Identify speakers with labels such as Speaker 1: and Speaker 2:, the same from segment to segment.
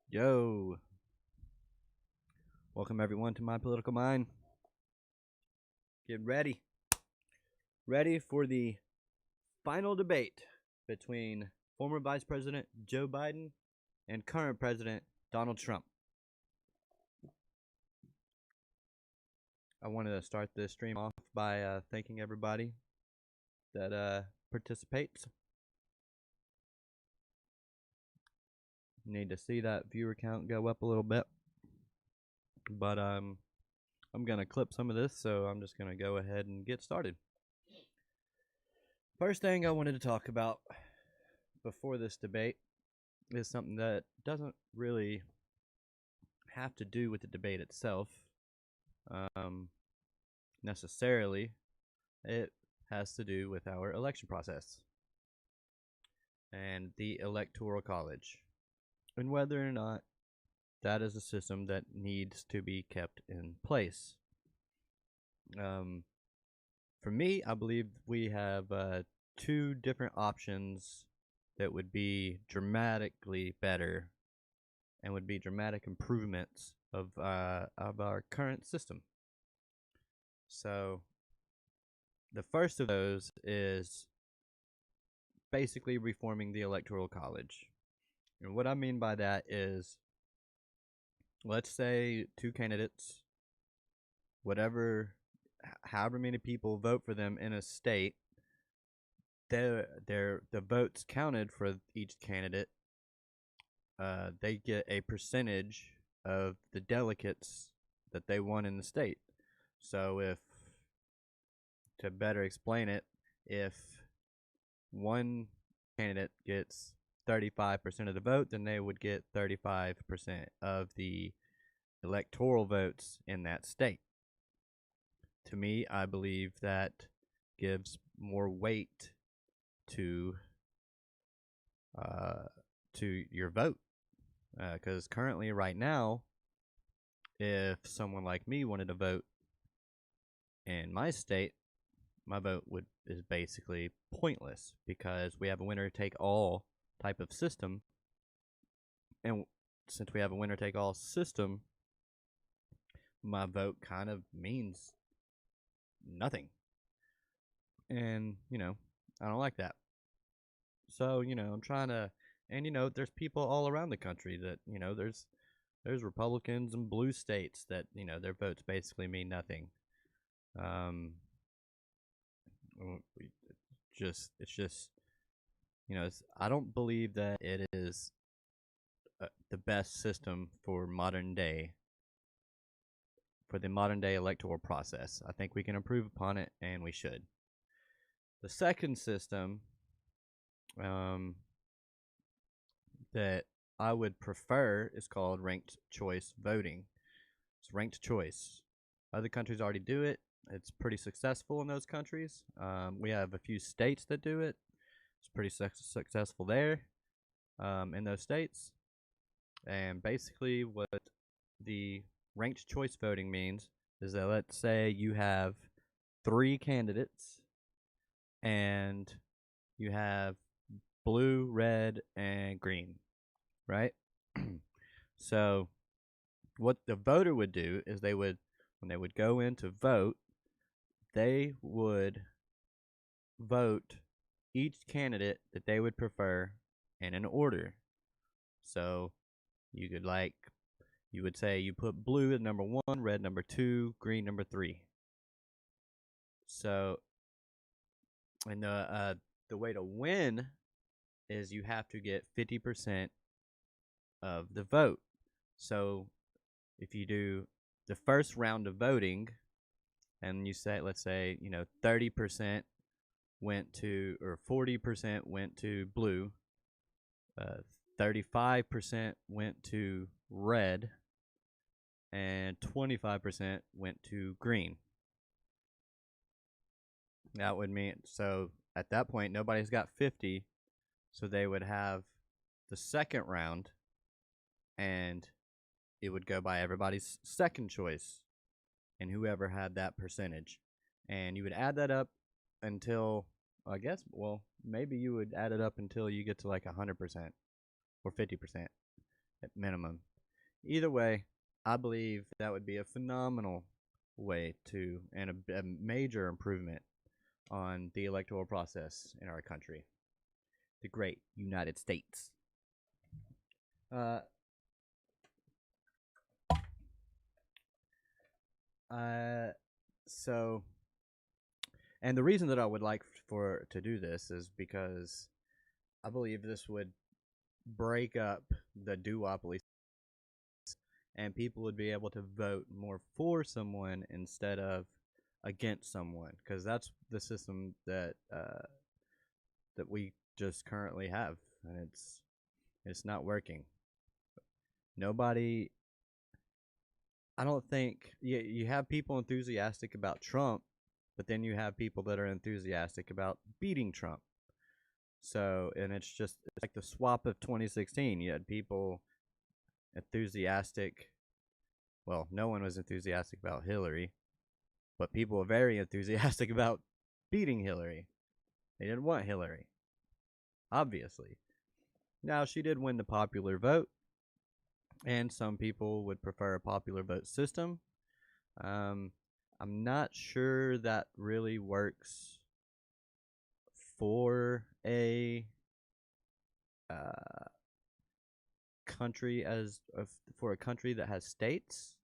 Speaker 1: Yo, welcome everyone to My Political Mind. Get ready for the final debate between former Vice President Joe Biden and current President Donald Trump. I wanted to start this stream off by thanking everybody that participates. Need to see that viewer count go up a little bit, but I'm gonna clip some of this, so I'm just gonna go ahead and get started. First thing I wanted to talk about before this debate is something that doesn't really have to do with the debate itself necessarily. It has to do with our election process and the Electoral College, and whether or not that is a system that needs to be kept in place. For me, I believe we have two different options that would be dramatically better and would be dramatic improvements of our current system. So the first of those is basically reforming the Electoral College. And what I mean by that is, let's say two candidates, however many people vote for them in a state, the votes counted for each candidate. They get a percentage of the delegates that they won in the state. So to better explain it, if one candidate gets 35% of the vote, then they would get 35% of the electoral votes in that state. To me, I believe that gives more weight to your vote, because currently, right now, if someone like me wanted to vote in my state, my vote is basically pointless because we have a winner take all type of system, and since we have a winner take all system, my vote kind of means nothing, and I don't like that. So I'm trying to, and there's people all around the country that there's Republicans in blue states that their votes basically mean nothing. It's just I don't believe that it is the best system for the modern day electoral process. I think we can improve upon it, and we should. The second system that I would prefer is called ranked choice voting. It's ranked choice. Other countries already do it. It's pretty successful in those countries. We have a few states that do it. It's pretty successful there in those states. And basically what the ranked choice voting means is that, let's say you have 3 candidates and you have blue, red, and green, right? So what the voter would do is when they would go in to vote, they would vote each candidate that they would prefer in an order. So you would say you put blue at number 1, red number 2, green number 3. So, and the way to win is you have to get 50% of the vote. So if you do the first round of voting and you say, let's say 30% went to, or 40% went to blue, 35% went to red, and 25% went to green. That would mean, so at that point nobody's got 50, so they would have the second round and it would go by everybody's second choice and whoever had that percentage, and you would add that up until I guess, well, maybe you would add it up until you get to like 100% or 50% at minimum. Either way, I believe that would be a phenomenal way to, and a major improvement on the electoral process in our country, the great United States. Uh, uh, so, and the reason that I would like for to do this is because I believe this would break up the duopoly, and people would be able to vote more for someone instead of against someone, because that's the system that we just currently have, and it's not working. Nobody, I don't think, you have people enthusiastic about Trump, but then you have people that are enthusiastic about beating Trump. So, and it's like the swap of 2016. You had people enthusiastic. Well, no one was enthusiastic about Hillary, but people were very enthusiastic about beating Hillary. They didn't want Hillary, obviously. Now, she did win the popular vote, and some people would prefer a popular vote system. Um, I'm not sure that really works for a uh, country for a country that has states.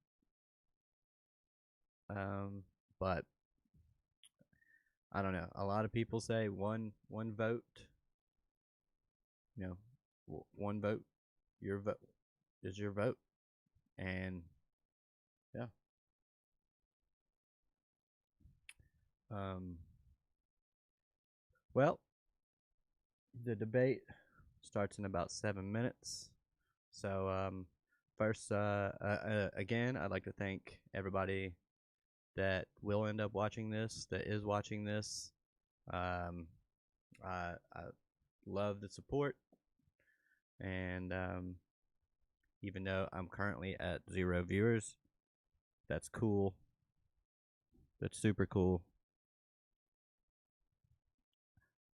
Speaker 1: But I don't know. A lot of people say one vote. You know, one vote. Your vote is your vote, and yeah. Um, well, the debate starts in about 7 minutes. So, first, again, I'd like to thank everybody that will end up watching this, that is watching this. I love the support, and even though I'm currently at 0 viewers, that's cool. That's super cool.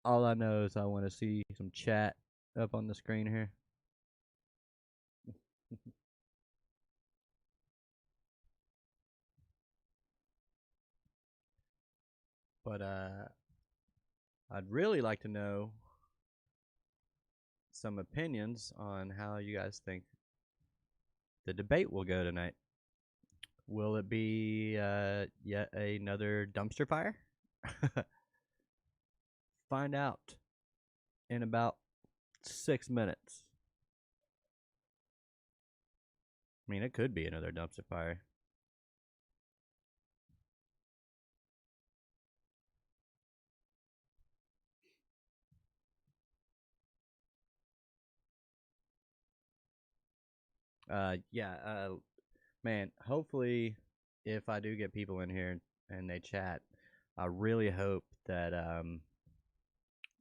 Speaker 1: All I know is I want to see some chat up on the screen here. But I'd really like to know some opinions on how you guys think the debate will go tonight. Will it be yet another dumpster fire? Find out in about 6 minutes. I mean, it could be another dumpster fire. Yeah, man, hopefully, if I do get people in here and they chat, I really hope that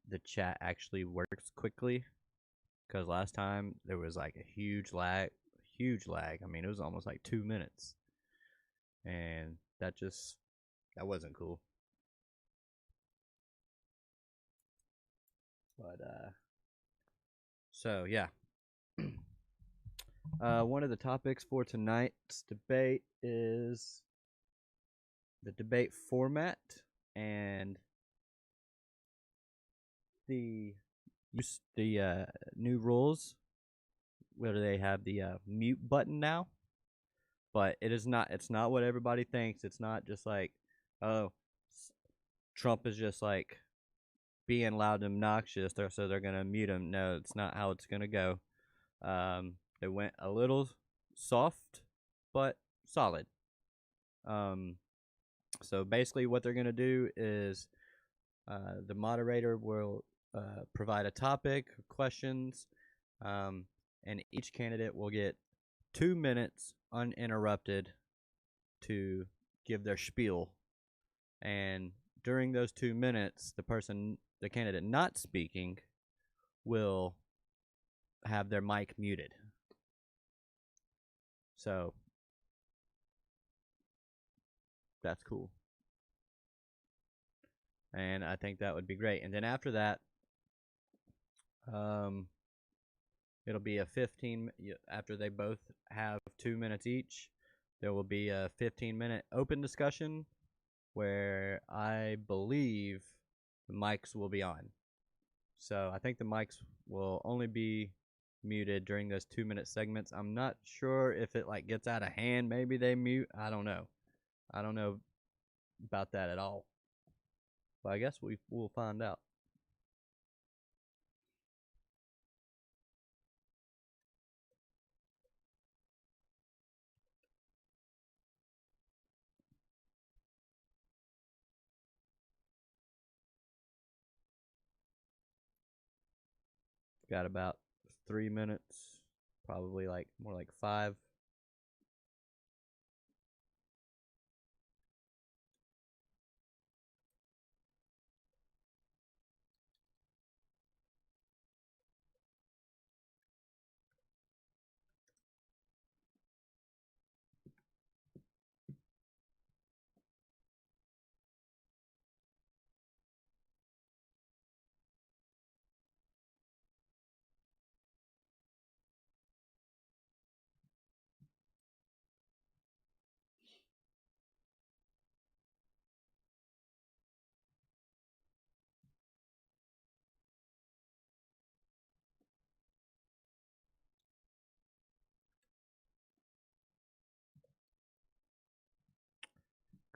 Speaker 1: the chat actually works quickly. Because last time there was like a huge lag, huge lag. I mean, it was almost like 2 minutes, and that wasn't cool. But so yeah. One of the topics for tonight's debate is the debate format and the new rules where they have the mute button now. But it's not what everybody thinks. It's not just like, oh, Trump is just like being loud and obnoxious, so they're gonna mute him. No, it's not how it's gonna go. They went a little soft, but solid. So basically, what they're gonna do is the moderator will provide a topic, questions, and each candidate will get 2 minutes uninterrupted to give their spiel. And during those 2 minutes, the candidate not speaking, will have their mic muted. So that's cool. and I think that would be great. And then after that, um, it'll be a 15 after they both have 2 minutes each. There will be a 15-minute open discussion where I believe the mics will be on. So I think the mics will only be muted during those 2 minute segments. I'm not sure if it like gets out of hand. Maybe they mute. I don't know. I don't know about that at all. But I guess we'll find out. Got about 3 minutes, probably like more like 5.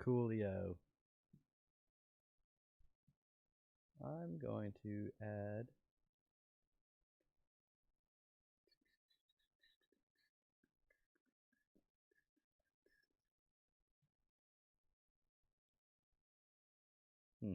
Speaker 1: Coolio. I'm going to add. Hmm.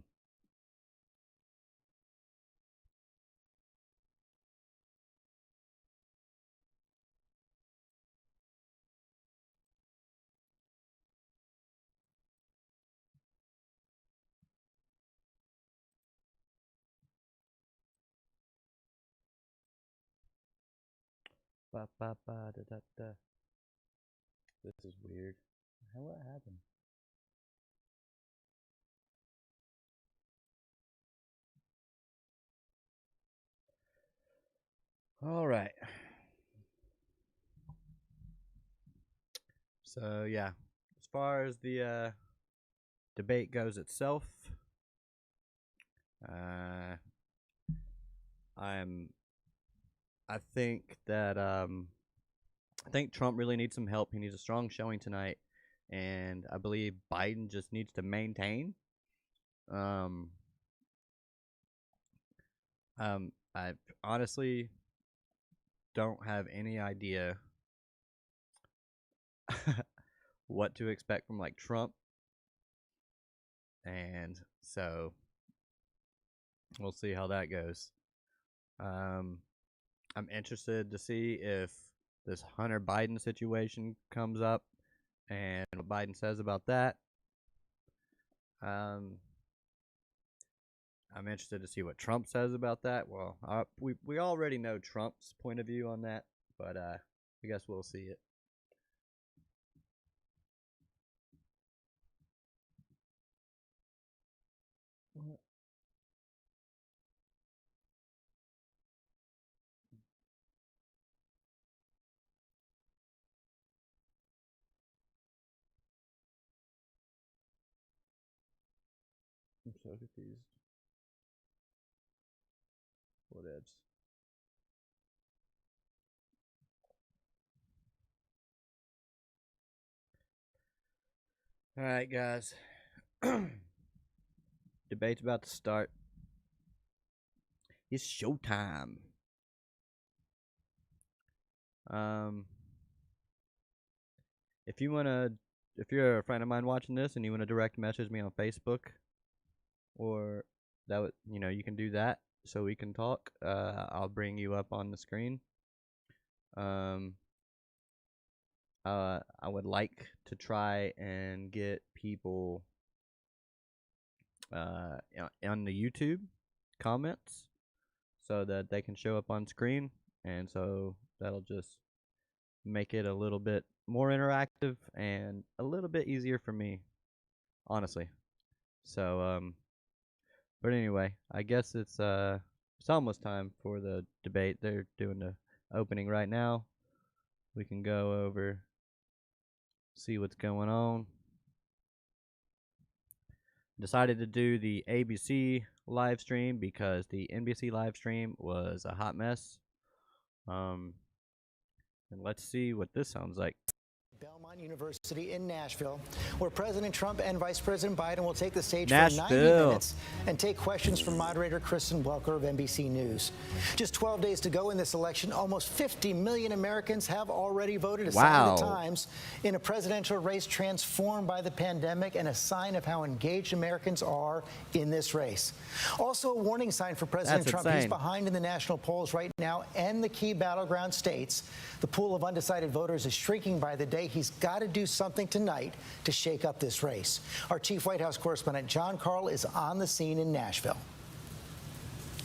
Speaker 1: Ba, ba, ba, da, da, da. This is weird. What happened? All right. So yeah, as far as the debate goes itself, uh, I'm. I think that I think Trump really needs some help. He needs a strong showing tonight, and I believe Biden just needs to maintain. Um, I honestly don't have any idea what to expect from like Trump, and so we'll see how that goes. Um, I'm interested to see if this Hunter Biden situation comes up and what Biden says about that. Um, I'm interested to see what Trump says about that. Well, we already know Trump's point of view on that, but I guess we'll see it. What? I'm so confused. What else? All right, guys. Debate's about to start. It's showtime. Um, if you wanna, if you're a friend of mine watching this and you wanna direct message me on Facebook, or that would, you can do that so we can talk. I'll bring you up on the screen. Um, I would like to try and get people on the YouTube comments so that they can show up on screen, and so that'll just make it a little bit more interactive and a little bit easier for me, honestly. So But anyway, I guess it's almost time for the debate. They're doing the opening right now. We can go over, see what's going on. Decided to do the ABC live stream because the NBC live stream was a hot mess. And let's see what this sounds like.
Speaker 2: Belmont University in Nashville, where President Trump and Vice President Biden will take the stage for
Speaker 1: Nashville.
Speaker 2: 90 minutes and take questions from moderator Kristen Welker of NBC News. Just 12 days to go in this election, almost 50 million Americans have already voted, a sign of the times, in a presidential race transformed by the pandemic and a sign of how engaged Americans are in this race. Also a warning sign for President Trump. He's behind in the national polls right now and the key battleground states. The pool of undecided voters is shrinking by the day. He's got to do something tonight to shake up this race. Our chief White House correspondent, John Karl, is on the scene in Nashville.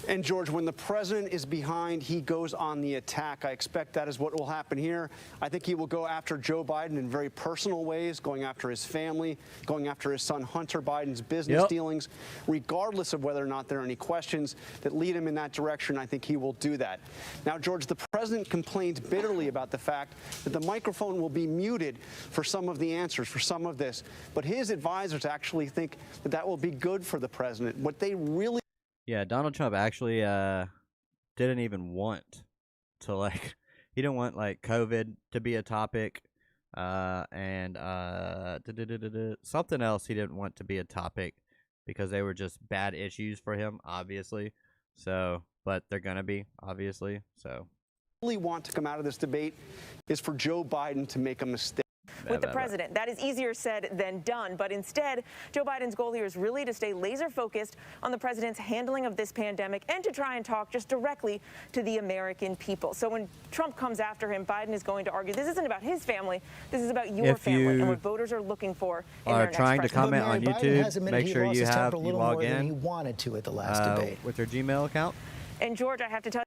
Speaker 3: And, George, when the president is behind, he goes on the attack. I expect that is what will happen here. I think he will go after Joe Biden in very personal ways, going after his family, going after his son Hunter Biden's business dealings. Regardless of whether or not there are any questions that lead him in that direction, I think he will do that. Now, George, the president complained bitterly about the fact that the microphone will be muted for some of the answers, for some of this. But his advisors actually think that that will be good for the president. What they really
Speaker 1: Yeah, Donald Trump actually didn't even want to, he didn't want, COVID to be a topic, and something else he didn't want to be a topic because they were just bad issues for him, obviously. So, but they're going to be, obviously, so.
Speaker 3: Really want to come out of this debate is for Joe Biden to make a mistake
Speaker 4: with the president. That is easier said than done. But instead, Joe Biden's goal here is really to stay laser focused on the president's handling of this pandemic and to try and talk just directly to the American people. So when Trump comes after him, Biden is going to argue this isn't about his family. This is about your family and what voters are looking for in their next
Speaker 1: trying to comment on YouTube, make sure you log in.
Speaker 2: He wanted to at the last debate
Speaker 1: with your Gmail account.
Speaker 4: And George, I have to tell you,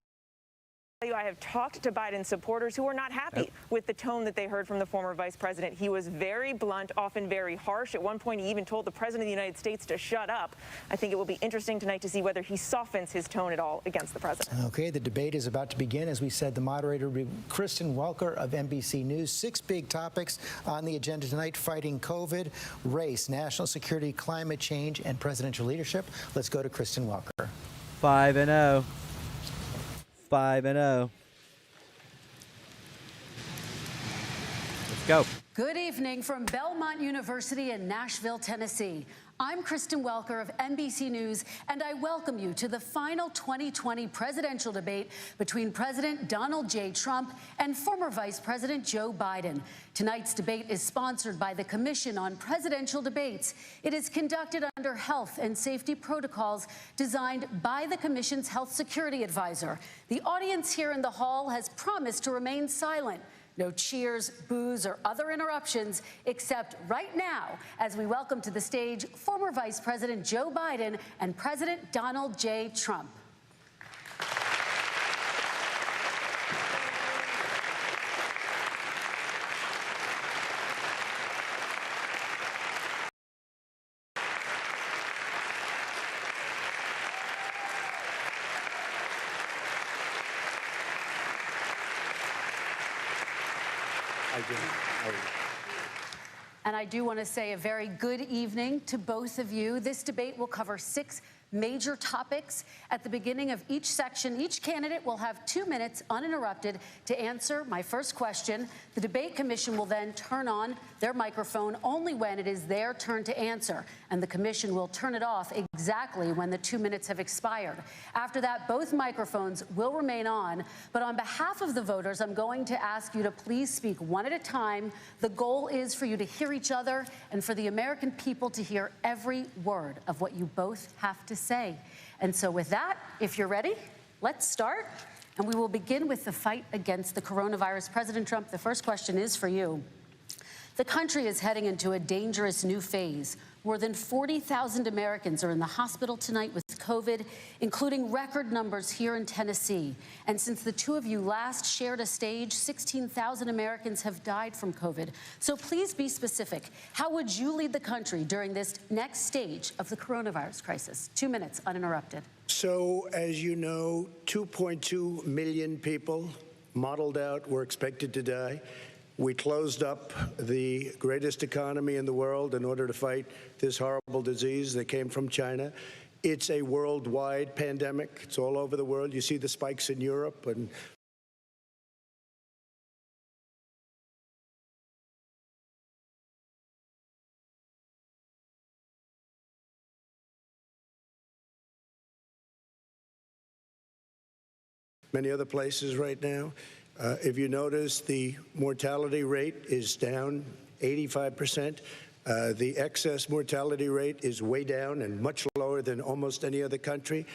Speaker 4: I have talked to Biden supporters who are not happy with the tone that they heard from the former vice president. He was very blunt, often very harsh. At one point, he even told the president of the United States to shut up. I think it will be interesting tonight to see whether he softens his tone at all against the president.
Speaker 2: Okay, the debate is about to begin. As we said, the moderator, Kristen Welker of NBC News. 6 big topics on the agenda tonight: fighting COVID, race, national security, climate change, and presidential leadership. Let's go to Kristen Welker.
Speaker 1: 5-0. 5-0. Let's go.
Speaker 5: Good evening from Belmont University in Nashville, Tennessee. I'm Kristen Welker of NBC News, and I welcome you to the final 2020 presidential debate between President Donald J. Trump and former Vice President Joe Biden. Tonight's debate is sponsored by the Commission on Presidential Debates. It is conducted under health and safety protocols designed by the Commission's health security advisor. The audience here in the hall has promised to remain silent. No cheers, boos, or other interruptions, except right now, as we welcome to the stage former Vice President Joe Biden and President Donald J. Trump. And I do want to say a very good evening to both of you. This debate will cover 6 major topics. At the beginning of each section, each candidate will have 2 minutes uninterrupted to answer my first question. The debate commission will then turn on their microphone only when it is their turn to answer, and the commission will turn it off exactly when the 2 minutes have expired. After that, both microphones will remain on, but on behalf of the voters, I'm going to ask you to please speak one at a time. The goal is for you to hear each other and for the American people to hear every word of what you both have to say. And so with that, if you're ready, let's start. And we will begin with the fight against the coronavirus. President Trump, the first question is for you. The country is heading into a dangerous new phase. More than 40,000 Americans are in the hospital tonight with COVID, including record numbers here in Tennessee. And since the two of you last shared a stage, 16,000 Americans have died from COVID. So please be specific. How would you lead the country during this next stage of the coronavirus crisis? 2 minutes, uninterrupted.
Speaker 6: So, as you know, 2.2 million people modeled out were expected to die. We closed up the greatest economy in the world in order to fight this horrible disease that came from China. It's a worldwide pandemic. It's all over the world. You see the spikes in Europe and many other places right now. If you notice, the mortality rate is down 85%. The excess mortality rate is way down and much lower than almost any other country.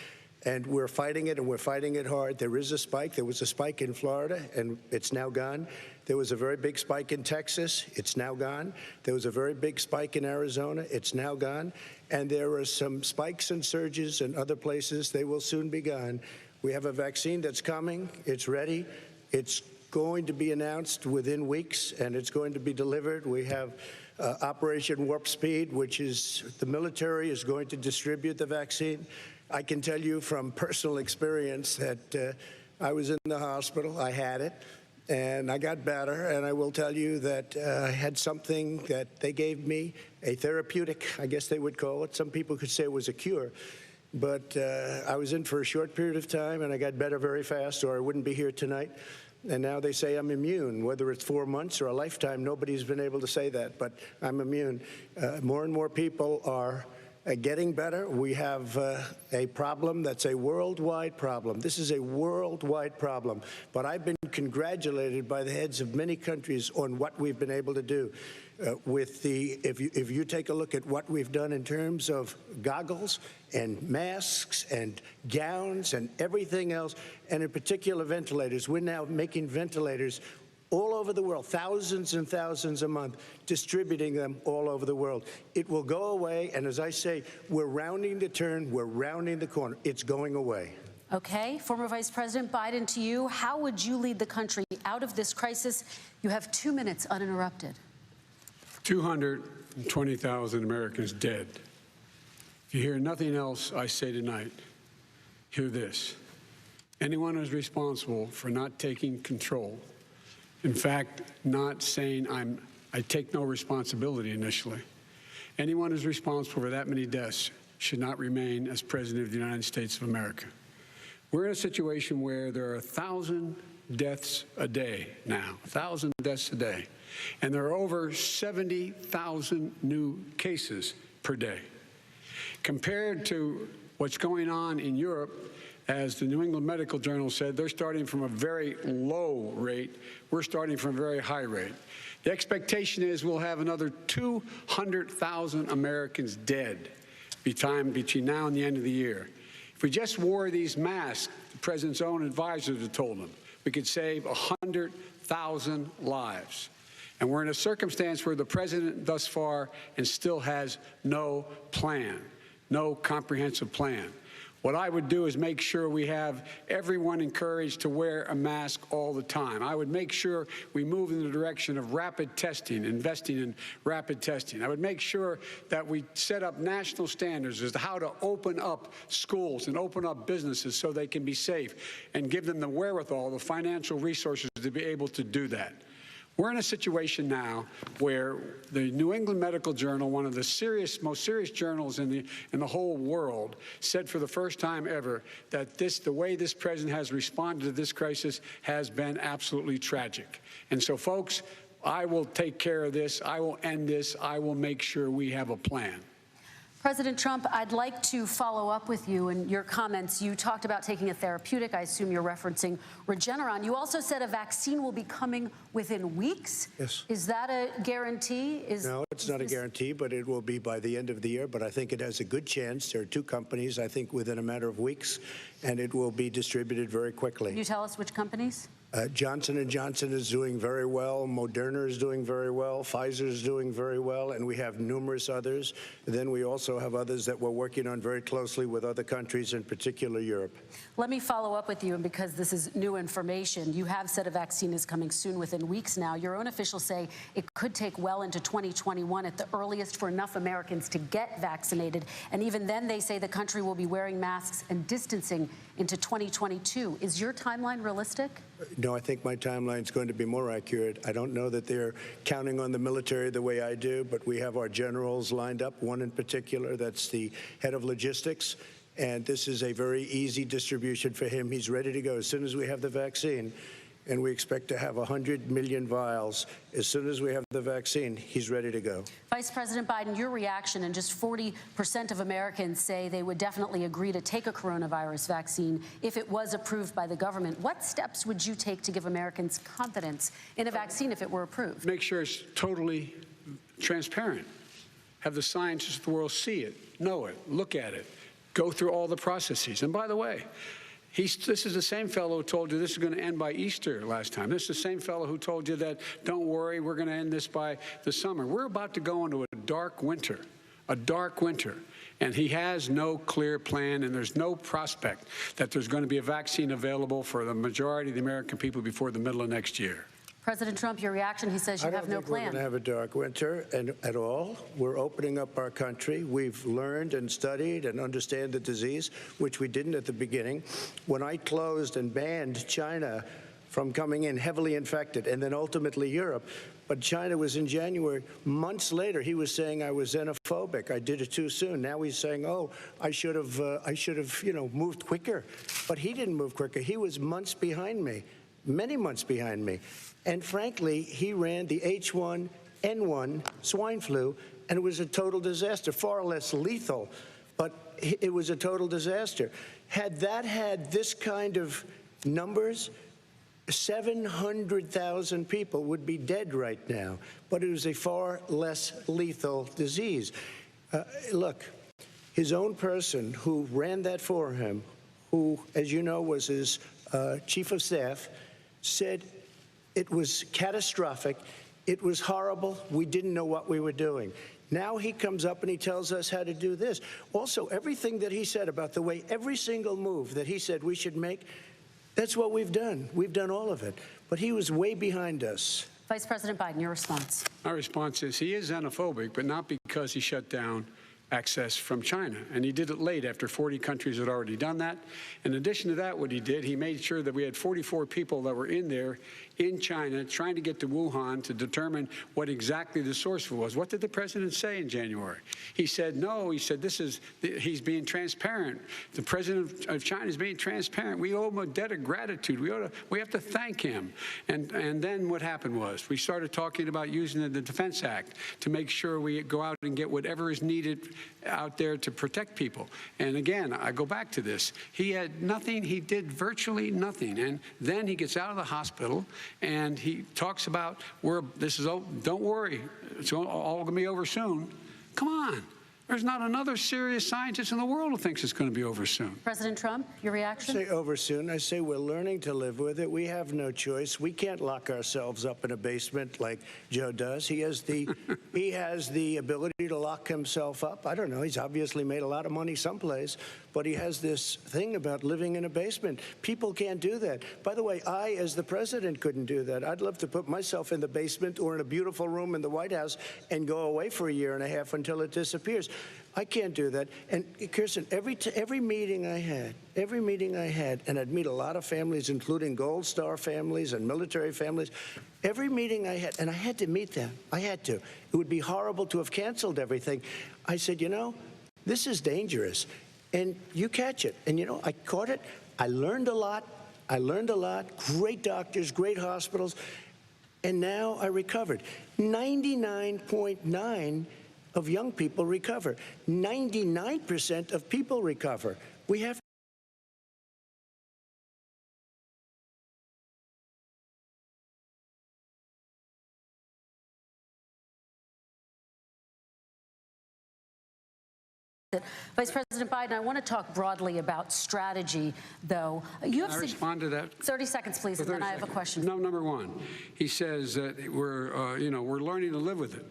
Speaker 6: And we're fighting it, and we're fighting it hard. There is a spike. There was a spike in Florida, and it's now gone. There was a very big spike in Texas. It's now gone. There was a very big spike in Arizona. It's now gone. And there are some spikes and surges in other places. They will soon be gone. We have a vaccine that's coming. It's ready. It's going to be announced within weeks, and it's going to be delivered. We have Operation Warp Speed, which is the military is going to distribute the vaccine. I can tell you from personal experience that I was in the hospital. I had it, and I got better. And I will tell you that I had something that they gave me, a therapeutic, I guess they would call it. Some people could say it was a cure. But I was in for a short period of time, and I got better very fast, or I wouldn't be here tonight. And now they say I'm immune. Whether it's 4 months or a lifetime, nobody's been able to say that, but I'm immune. More and more people are getting better. We have a problem that's a worldwide problem. This is a worldwide problem. But I've been congratulated by the heads of many countries on what we've been able to do. If you take a look at what we've done in terms of goggles and masks and gowns and everything else, and in particular ventilators, we're now making ventilators all over the world, thousands and thousands a month, distributing them all over the world. It will go away, and as I say, we're rounding the turn, we're rounding the corner. It's going away.
Speaker 5: Okay, former Vice President Biden, to you, how would you lead the country out of this crisis? You have 2 minutes uninterrupted.
Speaker 7: 220,000 Americans dead. If you hear nothing else I say tonight, hear this. Anyone who's responsible for not taking control, in fact, not saying I take no responsibility initially, anyone who's responsible for that many deaths should not remain as President of the United States of America. We're in a situation where there are 1,000 deaths a day now, 1,000 deaths a day. And there are over 70,000 new cases per day. Compared to what's going on in Europe, as the New England Medical Journal said, they're starting from a very low rate. We're starting from a very high rate. The expectation is we'll have another 200,000 Americans dead between now and the end of the year. If we just wore these masks, the president's own advisors have told him, we could save 100,000 lives. And we're in a circumstance where the president thus far and still has no plan, no comprehensive plan. What I would do is make sure we have everyone encouraged to wear a mask all the time. I would make sure we move in the direction of rapid testing, investing in rapid testing. I would make sure that we set up national standards as to how to open up schools and open up businesses so they can be safe and give them the wherewithal, the financial resources to be able to do that. We're in a situation now where the New England Medical Journal, one of the most serious journals in the whole world, said for the first time ever that the way this president has responded to this crisis has been absolutely tragic. And so, folks, I will take care of this. I will end this. I will make sure we have a plan.
Speaker 5: President Trump, I'd like to follow up with you in your comments. You talked about taking a therapeutic. I assume you're referencing Regeneron. You also said a vaccine will be coming within weeks.
Speaker 6: Yes.
Speaker 5: Is that a guarantee?
Speaker 6: No, it's not a guarantee, but it will be by the end of the year. But I think it has a good chance. There are two companies, I think, within a matter of weeks, and it will be distributed very quickly.
Speaker 5: Can you tell us which companies?
Speaker 6: Johnson & Johnson is doing very well. Moderna is doing very well. Pfizer is doing very well. And we have numerous others. Then we also have others that we're working on very closely with other countries, in particular Europe.
Speaker 5: Let me follow up with you, and because this is new information, you have said a vaccine is coming soon, within weeks now. Your own officials say it could take well into 2021 at the earliest for enough Americans to get vaccinated. And even then, they say the country will be wearing masks and distancing into 2022. Is your timeline realistic?
Speaker 6: No, I think my timeline is going to be more accurate. I don't know that they're counting on the military the way I do, but we have our generals lined up, one in particular that's the head of logistics. And this is a very easy distribution for him. He's ready to go as soon as we have the vaccine. And we expect to have 100 million vials. As soon as we have the vaccine, he's ready to go.
Speaker 5: Vice President Biden, your reaction, and just 40% of Americans say they would definitely agree to take a coronavirus vaccine if it was approved by the government. What steps would you take to give Americans confidence in a vaccine if it were approved?
Speaker 7: Make sure it's totally transparent. Have the scientists of the world see it, know it, look at it, go through all the processes. And by the way, this is the same fellow who told you this is going to end by Easter last time. This is the same fellow who told you that, don't worry, we're going to end this by the summer. We're about to go into a dark winter, and he has no clear plan, and there's no prospect that there's going to be a vaccine available for the majority of the American people before the middle of next year.
Speaker 5: President Trump, your reaction, he says you have no plan.
Speaker 6: I don't think we're going to have a dark winter at all. We're opening up our country. We've learned and studied and understand the disease, which we didn't at the beginning. When I closed and banned China from coming in heavily infected, and then ultimately Europe, but China was in January. Months later, he was saying I was xenophobic. I did it too soon. Now he's saying, oh, I should have, moved quicker. But he didn't move quicker. He was months behind me, many months behind me. And frankly, he ran the H1N1 swine flu, and it was a total disaster, far less lethal, but it was a total disaster. Had that had this kind of numbers, 700,000 people would be dead right now, but it was a far less lethal disease. Look, his own person who ran that for him, who, as you know, was his chief of staff, said it was catastrophic. It was horrible. We didn't know what we were doing. Now he comes up and he tells us how to do this. Also, everything that he said about the way every single move that he said we should make, that's what we've done. We've done all of it. But he was way behind us.
Speaker 5: Vice President Biden, your response.
Speaker 7: My response is he is xenophobic, but not because he shut down access from China. And he did it late after 40 countries had already done that. In addition to that, what he did, he made sure that we had 44 people that were in there in China trying to get to Wuhan to determine what exactly the source was. What did the president say in January? He said, no, he said, he's being transparent. The president of China is being transparent. We owe him a debt of gratitude. We have to thank him. And then what happened was we started talking about using the Defense Act to make sure we go out and get whatever is needed out there to protect people. And again, I go back to this. He had nothing. He did virtually nothing. And then he gets out of the hospital and he talks about don't worry, it's all going to be over soon. Come on. There's not another serious scientist in the world who thinks it's going to be over soon.
Speaker 5: President Trump, your reaction?
Speaker 6: I say over soon. I say we're learning to live with it. We have no choice. We can't lock ourselves up in a basement like Joe does. He has the ability to lock himself up. I don't know. He's obviously made a lot of money someplace, but he has this thing about living in a basement. People can't do that. By the way, I, as the president, couldn't do that. I'd love to put myself in the basement or in a beautiful room in the White House and go away for a year and a half until it disappears. I can't do that. And Kirsten, every meeting I had, and I'd meet a lot of families, including Gold Star families and military families, every meeting I had, and I had to meet them. I had to. It would be horrible to have canceled everything. I said, this is dangerous, and you catch it. And, I caught it. I learned a lot. Great doctors, great hospitals. And now I recovered. 99.9% of young people recover. 99% of people recover. We have
Speaker 5: Vice President Biden, I want to talk broadly about strategy, though. You have
Speaker 7: Can I respond to that?
Speaker 5: 30 seconds, please, and then I have a question.
Speaker 7: No, number one, he says that we're learning to live with it.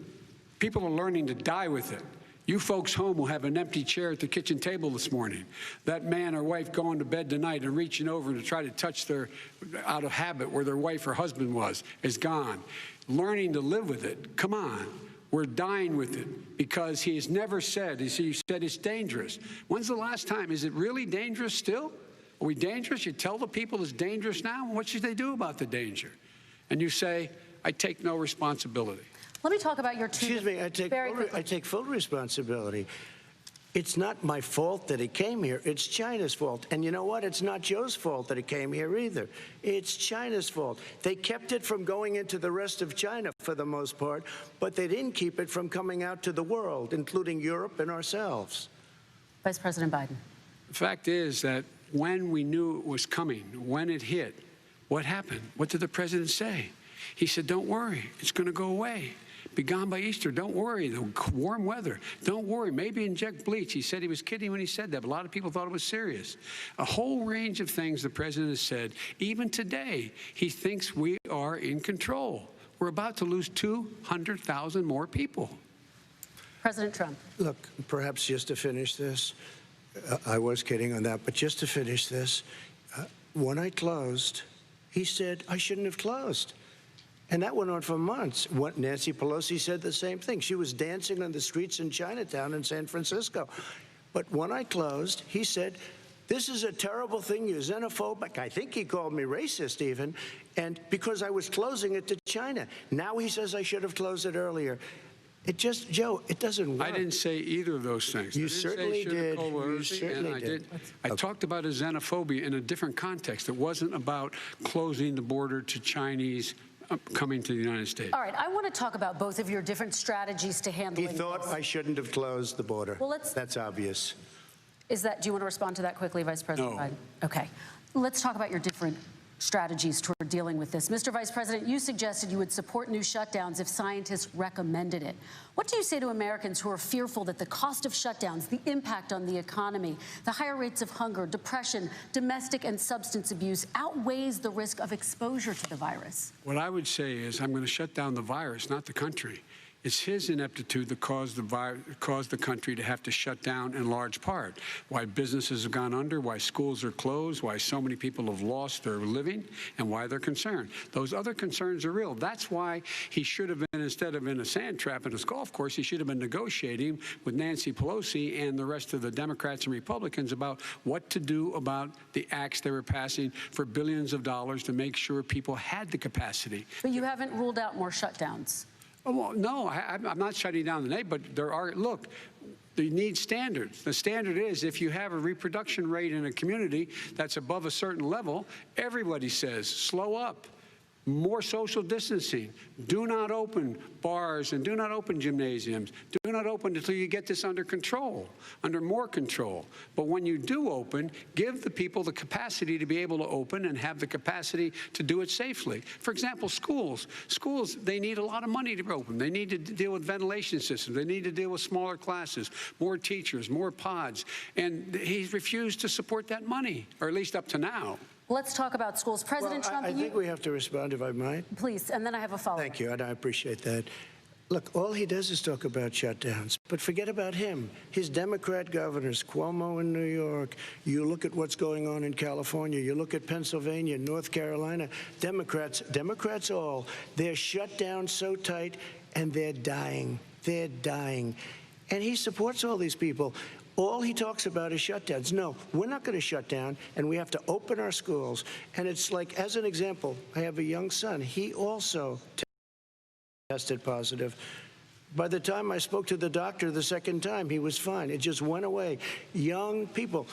Speaker 7: People are learning to die with it. You folks home will have an empty chair at the kitchen table this morning. That man or wife going to bed tonight and reaching over to try to touch their, out of habit, where their wife or husband was, is gone. Learning to live with it. Come on. We're dying with it because he has never said, he said it's dangerous. When's the last time? Is it really dangerous still? Are we dangerous? You tell the people it's dangerous now? What should they do about the danger? And you say, I take no responsibility.
Speaker 5: Let me talk about your two.
Speaker 6: Excuse me, I take full responsibility. It's not my fault that it came here. It's China's fault. And you know what? It's not Joe's fault that it came here either. It's China's fault. They kept it from going into the rest of China for the most part, but they didn't keep it from coming out to the world, including Europe and ourselves.
Speaker 5: Vice President Biden.
Speaker 7: The fact is that when we knew it was coming, when it hit, what happened? What did the president say? He said, don't worry, it's going to go away. Be gone by Easter. Don't worry. The warm weather. Don't worry. Maybe inject bleach. He said he was kidding when he said that, but a lot of people thought it was serious. A whole range of things the president has said. Even today, he thinks we are in control. We're about to lose 200,000 more people.
Speaker 5: President Trump.
Speaker 6: Look, perhaps just to finish this, I was kidding on that, but just to finish this, when I closed, he said I shouldn't have closed. And that went on for months. Nancy Pelosi said the same thing. She was dancing on the streets in Chinatown in San Francisco. But when I closed, he said, this is a terrible thing. You're xenophobic. I think he called me racist even. And because I was closing it to China. Now he says I should have closed it earlier. It just, Joe, it doesn't work.
Speaker 7: I didn't say either of those things.
Speaker 6: You certainly did. You certainly did.
Speaker 7: I talked about a xenophobia in a different context. It wasn't about closing the border to Chinese coming to the United States.
Speaker 5: All right, I want to talk about both of your different strategies to handling
Speaker 6: He thought
Speaker 5: this.
Speaker 6: I shouldn't have closed the border.
Speaker 5: Well,
Speaker 6: that's obvious.
Speaker 5: Do you want to respond to that quickly, Vice President
Speaker 7: No.
Speaker 5: Biden? Okay. Let's talk about your different strategies toward dealing with this. Mr. Vice President, you suggested you would support new shutdowns if scientists recommended it. What do you say to Americans who are fearful that the cost of shutdowns, the impact on the economy, the higher rates of hunger, depression, domestic and substance abuse outweighs the risk of exposure to the virus?
Speaker 7: What I would say is I'm going to shut down the virus, not the country. It's his ineptitude that caused the country to have to shut down in large part. Why businesses have gone under, why schools are closed, why so many people have lost their living, and why they're concerned. Those other concerns are real. That's why he should have been, instead of in a sand trap in a golf course, he should have been negotiating with Nancy Pelosi and the rest of the Democrats and Republicans about what to do about the acts they were passing for billions of dollars to make sure people had the capacity.
Speaker 5: But you haven't ruled out more shutdowns.
Speaker 7: Well, no, I'm not shutting down the name, but there are, look, you need standards. The standard is if you have a reproduction rate in a community that's above a certain level, everybody says, slow up. More social distancing. Do not open bars and do not open gymnasiums. Do not open until you get this under control, under more control. But when you do open, give the people the capacity to be able to open and have the capacity to do it safely. For example, schools. Schools, they need a lot of money to open. They need to deal with ventilation systems. They need to deal with smaller classes, more teachers, more pods. And he's refused to support that money, or at least up to now.
Speaker 5: Let's talk about schools. President Trump,
Speaker 6: I think we have to respond, if I might.
Speaker 5: Please, and then I have a follow-up.
Speaker 6: Thank you, and I appreciate that. Look, all he does is talk about shutdowns, but forget about him. His Democrat governors, Cuomo in New York, you look at what's going on in California, you look at Pennsylvania, North Carolina, Democrats all, they're shut down so tight, and they're dying. They're dying. And he supports all these people. All he talks about is shutdowns. No, we're not going to shut down, and we have to open our schools. And it's like, as an example, I have a young son. He also tested positive. By the time I spoke to the doctor the second time, he was fine. It just went away. Young people.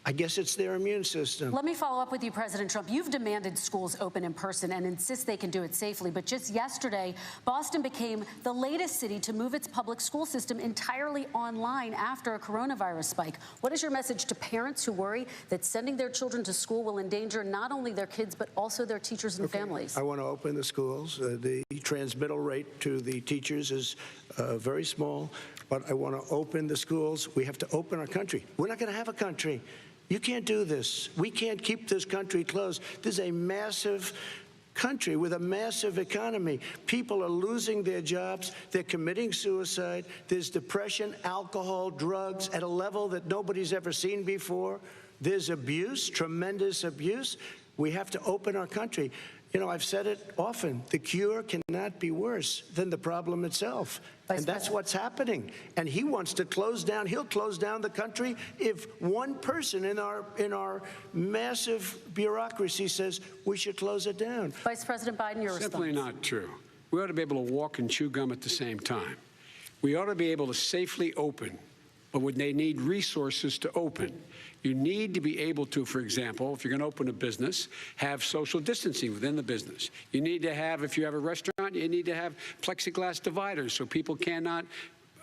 Speaker 6: I guess it's their immune system.
Speaker 5: Let me follow up with you, President Trump. You've demanded schools open in person and insist they can do it safely. But just yesterday, Boston became the latest city to move its public school system entirely online after a coronavirus spike. What is your message to parents who worry that sending their children to school will endanger not only their kids, but also their teachers and families?
Speaker 6: I want to open the schools. The transmittal rate to the teachers is very small. but I want to open the schools. We have to open our country. We're not going to have a country. You can't do this. We can't keep this country closed. This is a massive country with a massive economy. People are losing their jobs. They're committing suicide. There's depression, alcohol, drugs at a level that nobody's ever seen before. There's abuse, tremendous abuse. We have to open our country. You know, I've said it often, the cure cannot be worse than the problem itself. And that's what's happening. And he wants to close down, he'll close down the country if one person in our massive bureaucracy says we should close it down.
Speaker 5: Vice President Biden, your response.
Speaker 7: Simply not true. We ought to be able to walk and chew gum at the same time. We ought to be able to safely open, but when they need resources to open. You need to be able to, for example, if you're going to open a business, have social distancing within the business. You need to have, if you have a restaurant, you need to have plexiglass dividers so people cannot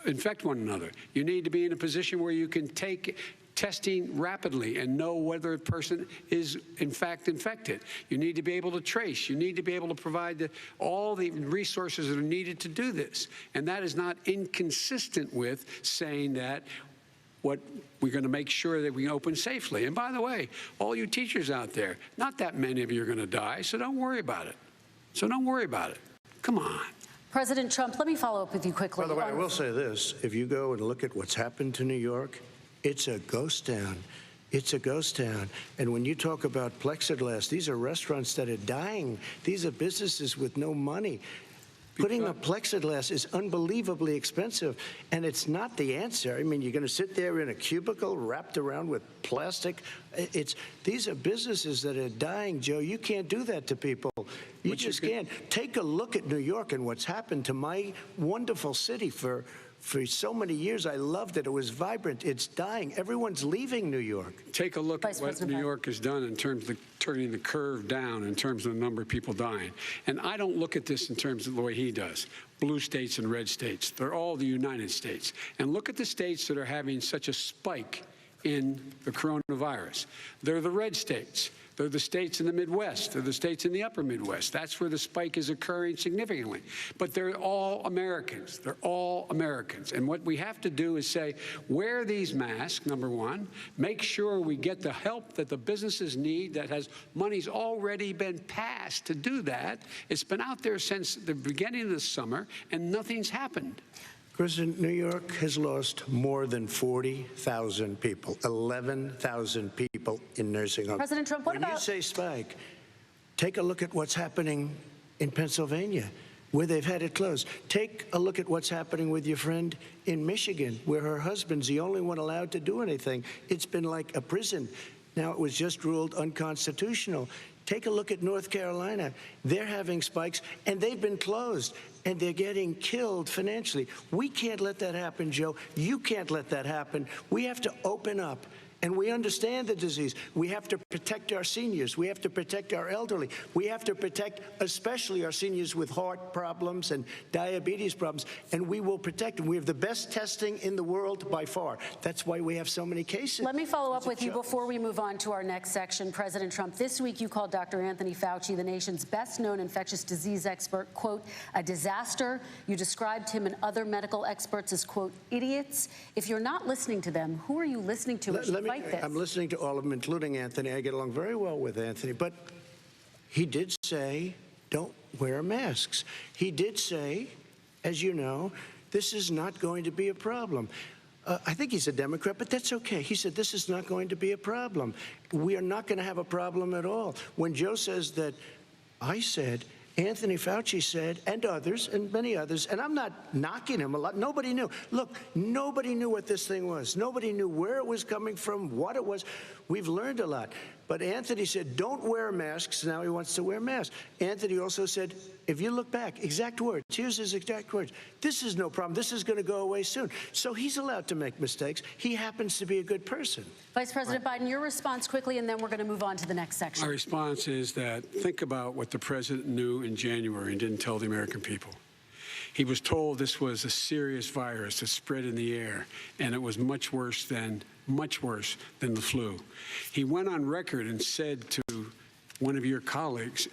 Speaker 7: infect one another. You need to be in a position where you can take testing rapidly and know whether a person is in fact infected. You need to be able to trace. You need to be able to provide all the resources that are needed to do this. And that is not inconsistent with saying that what we're going to make sure that we open safely. And by the way, all you teachers out there, not that many of you are going to die, so don't worry about it. So don't worry about it. Come on.
Speaker 5: President Trump, let me follow up with you quickly.
Speaker 6: By the way, I will say this. If you go and look at what's happened to New York, it's a ghost town. It's a ghost town. And when you talk about plexiglass, these are restaurants that are dying. These are businesses with no money. Putting up plexiglass is unbelievably expensive, and it's not the answer. I mean, you're going to sit there in a cubicle wrapped around with plastic. These are businesses that are dying, Joe. You can't do that to people. You just can't. Take a look at New York and what's happened to my wonderful city for so many years. I loved it. It was vibrant. It's dying. Everyone's leaving New York.
Speaker 7: Take a look at what New York has done in terms of turning the curve down in terms of the number of people dying. And I don't look at this in terms of the way he does. Blue states and red states. They're all the United States. And look at the states that are having such a spike in the coronavirus. They're the red states. They're the states in the Midwest. They're the states in the upper Midwest. That's where the spike is occurring significantly. But they're all Americans. They're all Americans. And what we have to do is say, wear these masks, number one. Make sure we get the help that the businesses need that has money's already been passed to do that. It's been out there since the beginning of the summer, and nothing's happened.
Speaker 6: President, New York has lost more than 40,000 people, 11,000 people in nursing homes.
Speaker 5: President Trump, what about...
Speaker 6: When you say spike, take a look at what's happening in Pennsylvania, where they've had it closed. Take a look at what's happening with your friend in Michigan, where her husband's the only one allowed to do anything. It's been like a prison. Now, it was just ruled unconstitutional. Take a look at North Carolina. They're having spikes, and they've been closed, and they're getting killed financially. We can't let that happen, Joe. You can't let that happen. We have to open up. And we understand the disease. We have to protect our seniors. We have to protect our elderly. We have to protect especially our seniors with heart problems and diabetes problems. And we will protect them. We have the best testing in the world by far. That's why we have so many cases.
Speaker 5: Let me follow up with you before we move on to our next section. President Trump, this week you called Dr. Anthony Fauci, the nation's best-known infectious disease expert, quote, a disaster. You described him and other medical experts as, quote, idiots. If you're not listening to them, who are you listening to?
Speaker 6: I'm listening to all of them, including Anthony. I get along very well with Anthony. But he did say, don't wear masks. He did say, as you know, this is not going to be a problem. I think he's a Democrat, but that's okay. He said this is not going to be a problem. We are not going to have a problem at all. When Joe says that, I said, Anthony Fauci said, and others, and many others, and I'm not knocking him a lot. Nobody knew. Look, nobody knew what this thing was. Nobody knew where it was coming from, what it was. We've learned a lot. But Anthony said, don't wear masks. Now he wants to wear masks. Anthony also said, if you look back, exact words, here's his exact words, this is no problem. This is going to go away soon. So he's allowed to make mistakes. He happens to be a good person.
Speaker 5: Vice President Biden, your response quickly, and then we're going to move on to the next section.
Speaker 7: My response is that think about what the president knew in January and didn't tell the American people. He was told this was a serious virus that spread in the air, and it was much worse than the flu. He went on record and said to one of your colleagues,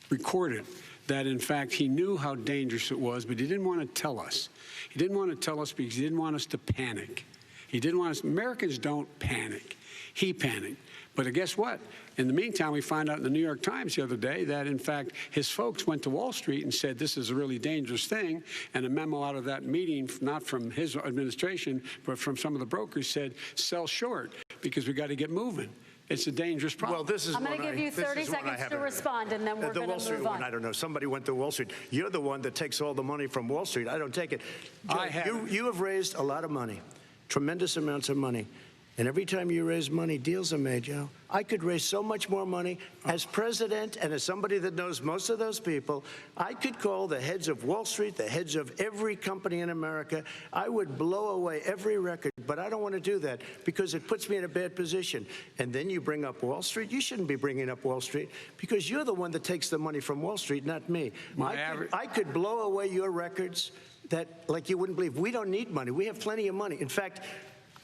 Speaker 7: recorded, that, in fact, he knew how dangerous it was, but he didn't want to tell us. He didn't want to tell us because he didn't want us to panic. He didn't want us. Americans don't panic. He panicked. But guess what? In the meantime, we find out in the New York Times the other day that, in fact, his folks went to Wall Street and said this is a really dangerous thing. And a memo out of that meeting, not from his administration, but from some of the brokers, said sell short because we got to get moving. It's a dangerous problem.
Speaker 6: Well, this is
Speaker 5: I'm going to give you 30 seconds to respond, and then we're going to move on.
Speaker 6: I don't know. Somebody went to Wall Street. You're the one that takes all the money from Wall Street. I don't take it. You have raised a lot of money, tremendous amounts of money. And every time you raise money, deals are made, Joe. I could raise so much more money. As president and as somebody that knows most of those people, I could call the heads of Wall Street, the heads of every company in America. I would blow away every record, but I don't want to do that because it puts me in a bad position. And then you bring up Wall Street. You shouldn't be bringing up Wall Street because you're the one that takes the money from Wall Street, not me. I could blow away your records that, like you wouldn't believe. We don't need money. We have plenty of money. In fact,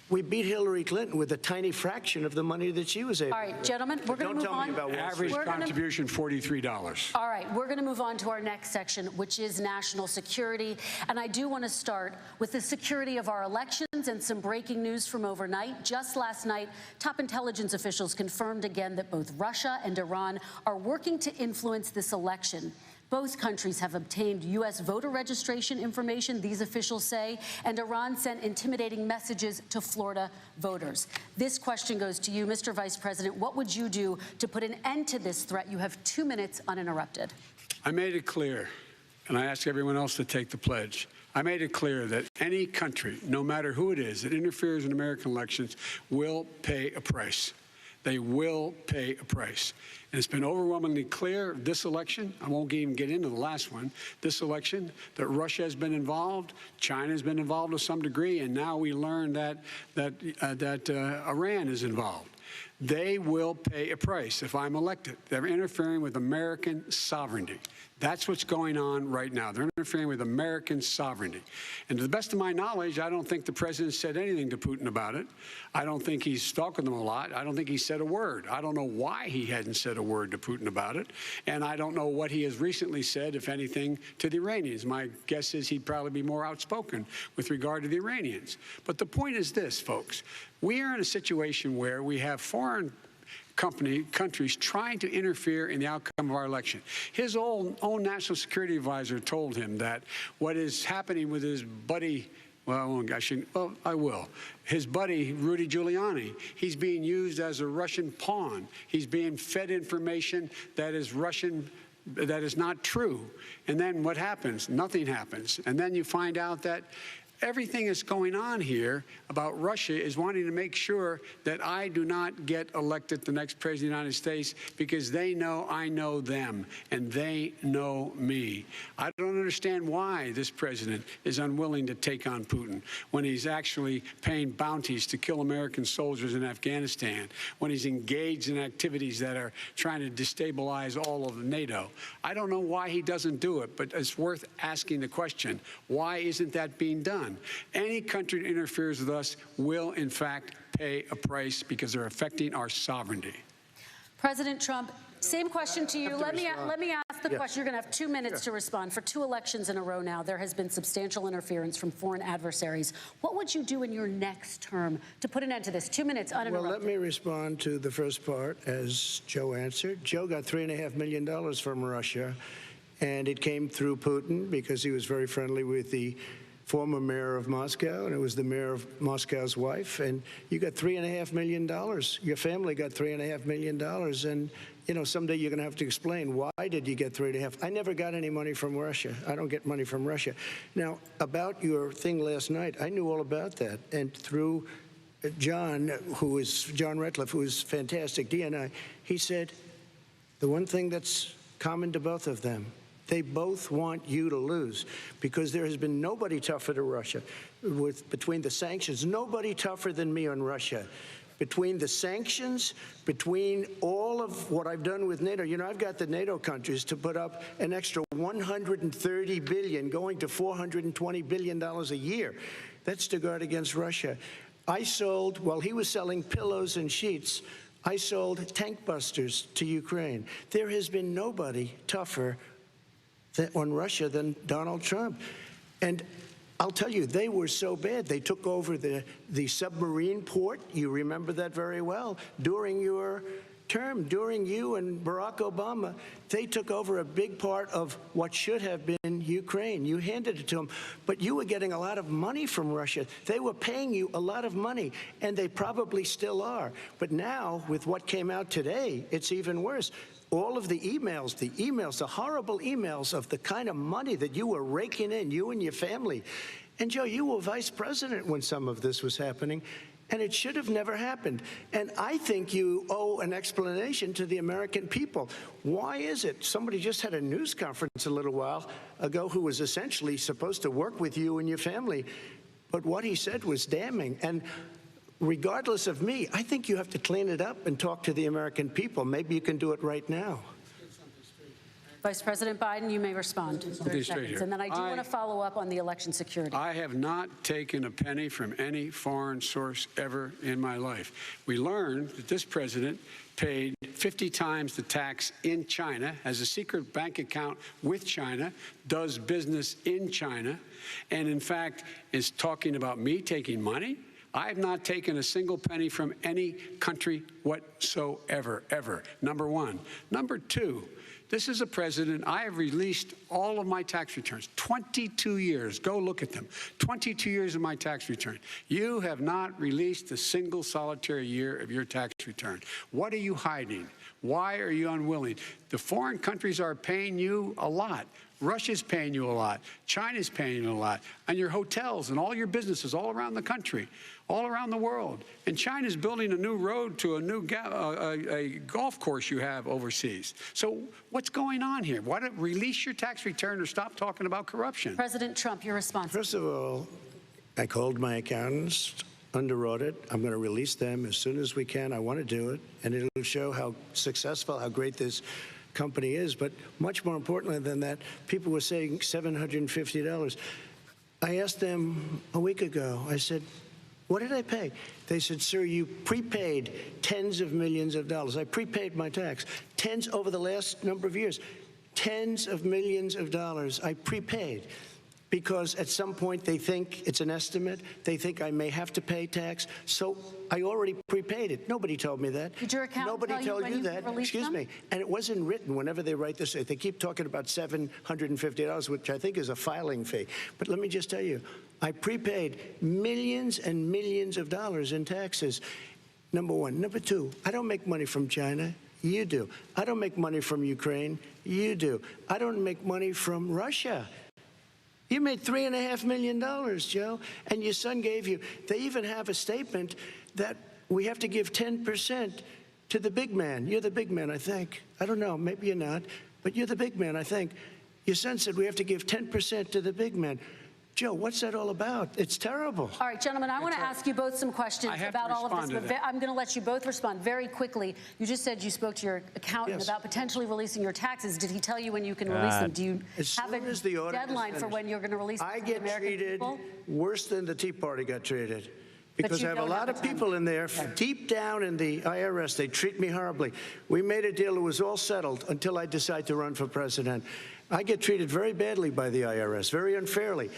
Speaker 6: we beat Hillary Clinton with a tiny fraction of the money that she was able to.
Speaker 5: All right, gentlemen, we're going to move on.
Speaker 6: Don't tell me about Wall Street.
Speaker 7: Average contribution, $43.
Speaker 5: All right, we're going to move on to our next section, which is national security. And I do want to start with the security of our elections and some breaking news from overnight. Just last night, top intelligence officials confirmed again that both Russia and Iran are working to influence this election. Both countries have obtained U.S. voter registration information, these officials say, and Iran sent intimidating messages to Florida voters. This question goes to you, Mr. Vice President. What would you do to put an end to this threat? You have 2 minutes uninterrupted.
Speaker 7: I made it clear, and I ask everyone else to take the pledge. I made it clear that any country, no matter who it is, that interferes in American elections will pay a price. They will pay a price. And it's been overwhelmingly clear this election, I won't even get into the last one, this election, that Russia has been involved, China has been involved to some degree, and now we learn that Iran is involved. They will pay a price if I'm elected. They're interfering with American sovereignty. That's what's going on right now. They're interfering with American sovereignty. And to the best of my knowledge, I don't think the president said anything to Putin about it. I don't think he's stalking them a lot. I don't think he said a word. I don't know why he hadn't said a word to Putin about it. And I don't know what he has recently said, if anything, to the Iranians. My guess is he'd probably be more outspoken with regard to the Iranians. But the point is this, folks. We are in a situation where we have foreign countries trying to interfere in the outcome of our election. His own national security advisor told him that what is happening with his buddy, I will. His buddy, Rudy Giuliani, he's being used as a Russian pawn. He's being fed information that is Russian, that is not true. And then what happens? Nothing happens. And then you find out that everything that's going on here about Russia is wanting to make sure that I do not get elected the next president of the United States because they know I know them and they know me. I don't understand why this president is unwilling to take on Putin when he's actually paying bounties to kill American soldiers in Afghanistan, when he's engaged in activities that are trying to destabilize all of NATO. I don't know why he doesn't do it, but it's worth asking the question, why isn't that being done? Any country that interferes with us will, in fact, pay a price because they're affecting our sovereignty.
Speaker 5: President Trump, same question to you. Let me ask the question. You're going to have 2 minutes to respond. For 2 elections in a row now, there has been substantial interference from foreign adversaries. What would you do in your next term to put an end to this? 2 minutes uninterrupted.
Speaker 6: Well, let me respond to the first part, as Joe answered. Joe got $3.5 million from Russia, and it came through Putin because he was very friendly with the former mayor of Moscow, and it was the mayor of Moscow's wife, and you got $3.5 million. Your family got $3.5 million, and, you know, someday you're going to have to explain why did you get 3.5. I never got any money from Russia. I don't get money from Russia. Now, about your thing last night, I knew all about that, and through John Ratcliffe, who is fantastic, DNI, he said the one thing that's common to both of them, they both want you to lose because there has been nobody tougher to Russia. Between the sanctions, nobody tougher than me on Russia. Between the sanctions, between all of what I've done with NATO, you know, I've got the NATO countries to put up an extra $130 billion, going to $420 billion a year. That's to guard against Russia. I sold, while he was selling pillows and sheets, I sold tank busters to Ukraine. There has been nobody tougher on Russia than Donald Trump. And I'll tell you, they were so bad. They took over the submarine port. You remember that very well. During your term, during you and Barack Obama, they took over a big part of what should have been Ukraine. You handed it to them, but you were getting a lot of money from Russia. They were paying you a lot of money, and they probably still are. But now, with what came out today, it's even worse. All of the emails, the horrible emails of the kind of money that you were raking in, you and your family. And Joe, you were vice president when some of this was happening, and it should have never happened. And I think you owe an explanation to the American people. Why is it? Somebody just had a news conference a little while ago who was essentially supposed to work with you and your family, but what he said was damning. And regardless of me, I think you have to clean it up and talk to the American people. Maybe you can do it right now.
Speaker 5: Vice President Biden, you may respond. 30 seconds. And then I do want to follow up on the election security.
Speaker 7: I have not taken a penny from any foreign source ever in my life. We learned that this president paid 50 times the tax in China, has a secret bank account with China, does business in China, and in fact is talking about me taking money. I have not taken a single penny from any country whatsoever, ever, number one. Number two, this is a president, I have released all of my tax returns, 22 years. Go look at them. 22 years of my tax return. You have not released a single solitary year of your tax return. What are you hiding? Why are you unwilling? The foreign countries are paying you a lot. Russia's paying you a lot. China's paying you a lot. And your hotels and all your businesses all around the country, all around the world. And China's building a new road to a new a golf course you have overseas. So what's going on here? Why don't release your tax return or stop talking about corruption?
Speaker 5: President Trump, your response.
Speaker 6: First of all, I called my accountants under audit. I'm going to release them as soon as we can. I want to do it. And it'll show how successful, how great this company is. But much more importantly than that, people were saying $750. I asked them a week ago, I said, what did I pay? They said, sir, you prepaid tens of millions of dollars. I prepaid my tax. Tens over the last number of years. Tens of millions of dollars I prepaid. Because at some point they think it's an estimate. They think I may have to pay tax. So I already prepaid it. Nobody told me that.
Speaker 5: Did your accountant
Speaker 6: Nobody
Speaker 5: tell
Speaker 6: told you that. Excuse me. And it wasn't written whenever they write this. They keep talking about $750, which I think is a filing fee. But let me just tell you, I prepaid millions and millions of dollars in taxes. Number one. Number two, I don't make money from China. You do. I don't make money from Ukraine. You do. I don't make money from Russia. You made $3.5 million, Joe, and your son gave you. They even have a statement that we have to give 10% to the big man. You're the big man, I think. I don't know, maybe you're not, but you're the big man, I think. Your son said we have to give 10% to the big man. Joe, what's that all about? It's terrible.
Speaker 5: All right, gentlemen, I want to ask you both some questions about all of this, but I'm going to let you both respond very quickly. You just said you spoke to your accountant about potentially releasing your taxes. Did he tell you when you can release them? Do you have a deadline for when you're going to release them to the American people?
Speaker 6: I get treated worse than the Tea Party got treated. Because I have a lot of people in there, deep down in the IRS, they treat me horribly. We made a deal, it was all settled until I decide to run for president. I get treated very badly by the IRS, very unfairly.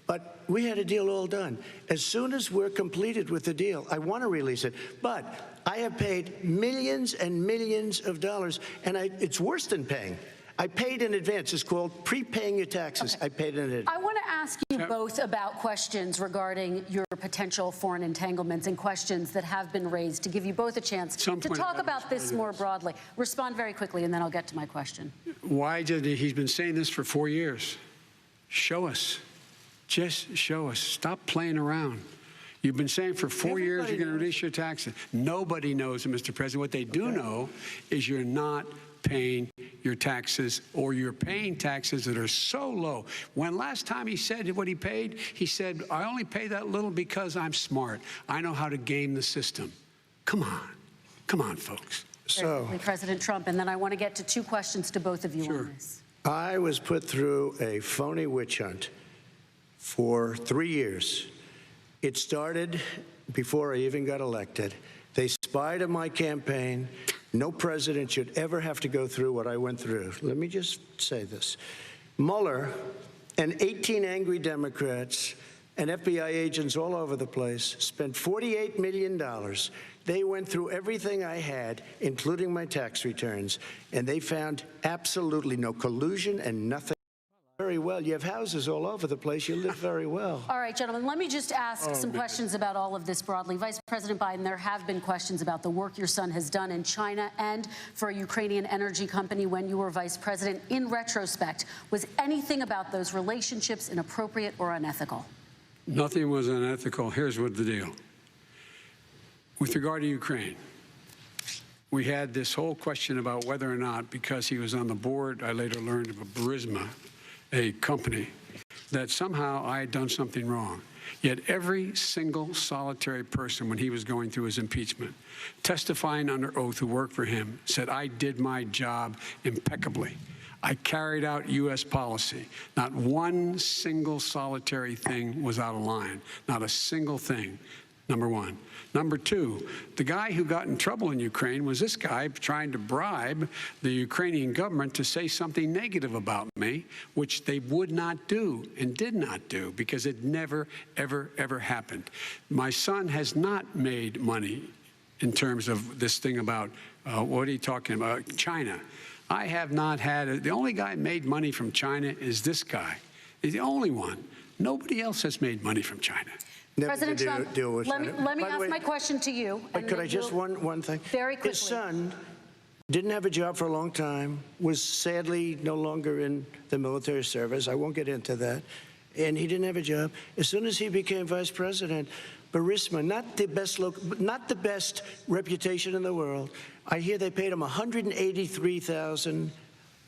Speaker 6: But we had a deal all done. As soon as we're completed with the deal, I want to release it. But I have paid millions and millions of dollars, and it's worse than paying. I paid in advance. It's called prepaying your taxes. I paid in advance.
Speaker 5: I want to ask you both about questions regarding your potential foreign entanglements and questions that have been raised to give you both a chance to talk about this more broadly. Respond very quickly, and then I'll get to my question.
Speaker 7: Why did he's been saying this for 4 years? Show us. Just show us. Stop playing around. You've been saying for 4 years you're going to release your taxes. Nobody knows, Mr. President. What they do know is you're not paying your taxes, or you're paying taxes that are so low. When last time he said what he paid, he said, I only pay that little because I'm smart. I know how to game the system. Come on. Come on, folks.
Speaker 6: So,
Speaker 5: President Trump, and then I want to get to two questions to both of you on this.
Speaker 6: I was put through a phony witch hunt for 3 years. It started before I even got elected. They spied on my campaign. No president should ever have to go through what I went through. Let me just say this. Mueller and 18 angry Democrats and FBI agents all over the place spent $48 million. They went through everything I had, including my tax returns, and they found absolutely no collusion and nothing. Very well. You have houses all over the place. You live very well.
Speaker 5: All right, gentlemen, let me just ask some questions about all of this broadly. Vice President Biden, there have been questions about the work your son has done in China and for a Ukrainian energy company when you were vice president. In retrospect, was anything about those relationships inappropriate or unethical?
Speaker 7: Nothing was unethical. Here's what the deal. With regard to Ukraine, we had this whole question about whether or not, because he was on the board, I later learned of Burisma, a company, that somehow I had done something wrong. Yet every single solitary person, when he was going through his impeachment, testifying under oath who worked for him, said, I did my job impeccably. I carried out U.S. policy. Not one single solitary thing was out of line. Not a single thing. Number one. Number two, the guy who got in trouble in Ukraine was this guy trying to bribe the Ukrainian government to say something negative about me, which they would not do and did not do because it never, ever, ever happened. My son has not made money in terms of this thing about, what are you talking about, China. I have not had, the only guy who made money from China is this guy. He's the only one. Nobody else has made money from China.
Speaker 5: President Trump, let me ask my question to you.
Speaker 6: But could I just one thing?
Speaker 5: Very quickly.
Speaker 6: His son didn't have a job for a long time, was sadly no longer in the military service. I won't get into that. And he didn't have a job. As soon as he became vice president, Burisma, not the best reputation in the world. I hear they paid him $183,000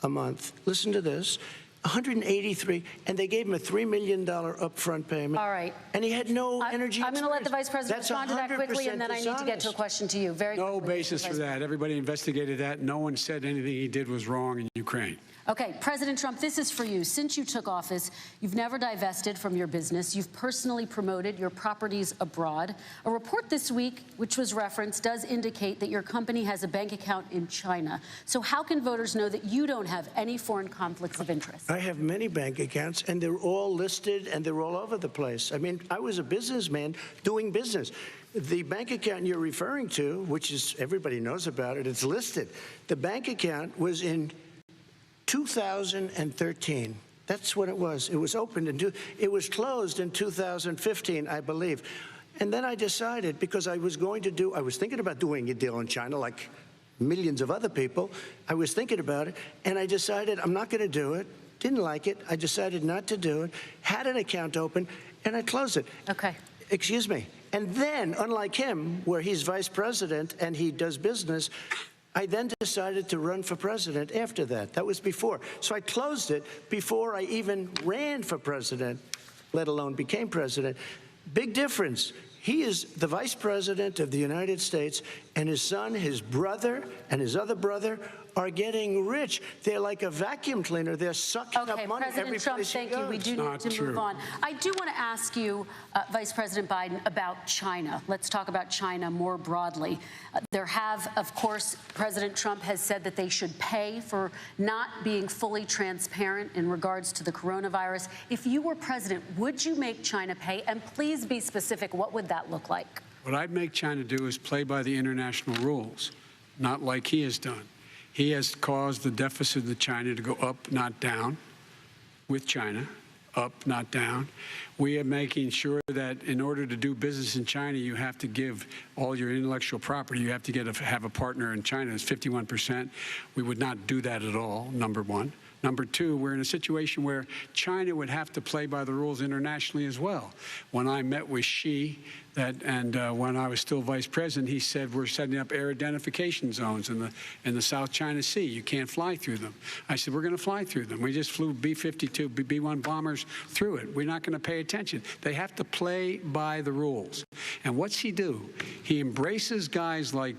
Speaker 6: a month. Listen to this. $183, and they gave him a $3 million upfront payment.
Speaker 5: All right.
Speaker 6: And he had no energy.
Speaker 5: I'm going to let the vice president
Speaker 6: That's
Speaker 5: respond to that quickly, and then I need to get to a question to you. Very quickly.
Speaker 7: No basis for that. Everybody investigated that. No one said anything he did was wrong in Ukraine.
Speaker 5: Okay, President Trump, this is for you. Since you took office, you've never divested from your business. You've personally promoted your properties abroad. A report this week, which was referenced, does indicate that your company has a bank account in China. So how can voters know that you don't have any foreign conflicts of interest?
Speaker 6: I have many bank accounts, and they're all listed, and they're all over the place. I mean, I was a businessman doing business. The bank account you're referring to, which is, everybody knows about it, it's listed. The bank account was in 2013. That's what it was. It was opened it was closed in 2015, I believe. And then I decided, because I was thinking about doing a deal in China like millions of other people. I was thinking about it, and I decided I'm not going to do it. Didn't like it. I decided not to do it. Had an account open, and I closed it.
Speaker 5: Okay.
Speaker 6: Excuse me. And then, unlike him, where he's vice president and he does business, I then decided to run for president after that. That was before. So I closed it before I even ran for president, let alone became president. Big difference. He is the vice president of the United States, and his son, his brother, and his other brother are getting rich. They're like a vacuum cleaner. They're sucking up money every
Speaker 5: President Trump,
Speaker 6: place he
Speaker 5: thank you. We do need to move on. I do want to ask you, Vice President Biden, about China. Let's talk about China more broadly. There have, of course, President Trump has said that they should pay for not being fully transparent in regards to the coronavirus. If you were president, would you make China pay? And please be specific. What would that look like?
Speaker 7: What I'd make China do is play by the international rules, not like he has done. He has caused the deficit of China to go up, not down, with China, up, not down. We are making sure that in order to do business in China, you have to give all your intellectual property. You have to have a partner in China. It's 51%. We would not do that at all, number one. Number two, we're in a situation where China would have to play by the rules internationally as well. When I met with Xi, when I was still vice president, he said we're setting up air identification zones in the South China Sea. You can't fly through them. I said we're going to fly through them. We just flew B-52, B-1 bombers through it. We're not going to pay attention. They have to play by the rules. And what's he do? He embraces guys like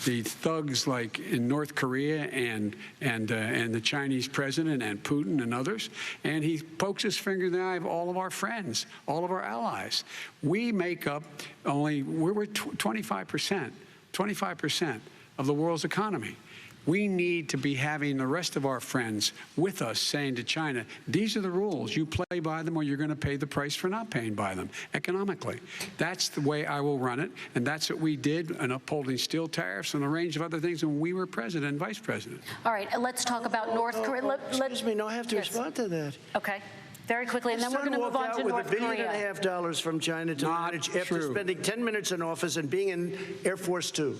Speaker 7: the thugs like in North Korea and the Chinese president and Putin and others, and he pokes his finger in the eye of all of our friends, all of our allies. We make up we're 25% of the world's economy. We need to be having the rest of our friends with us saying to China, these are the rules. You play by them or you're going to pay the price for not paying by them economically. That's the way I will run it. And that's what we did in upholding steel tariffs and a range of other things when we were president and vice president.
Speaker 5: All right, let's talk about North Korea.
Speaker 6: Excuse me, no, I have to respond to that.
Speaker 5: Okay. Very quickly, and then we're going to move on to North
Speaker 6: with
Speaker 5: Korea.
Speaker 6: $1.5 billion from China to manage after spending 10 minutes in office and being in Air Force Two,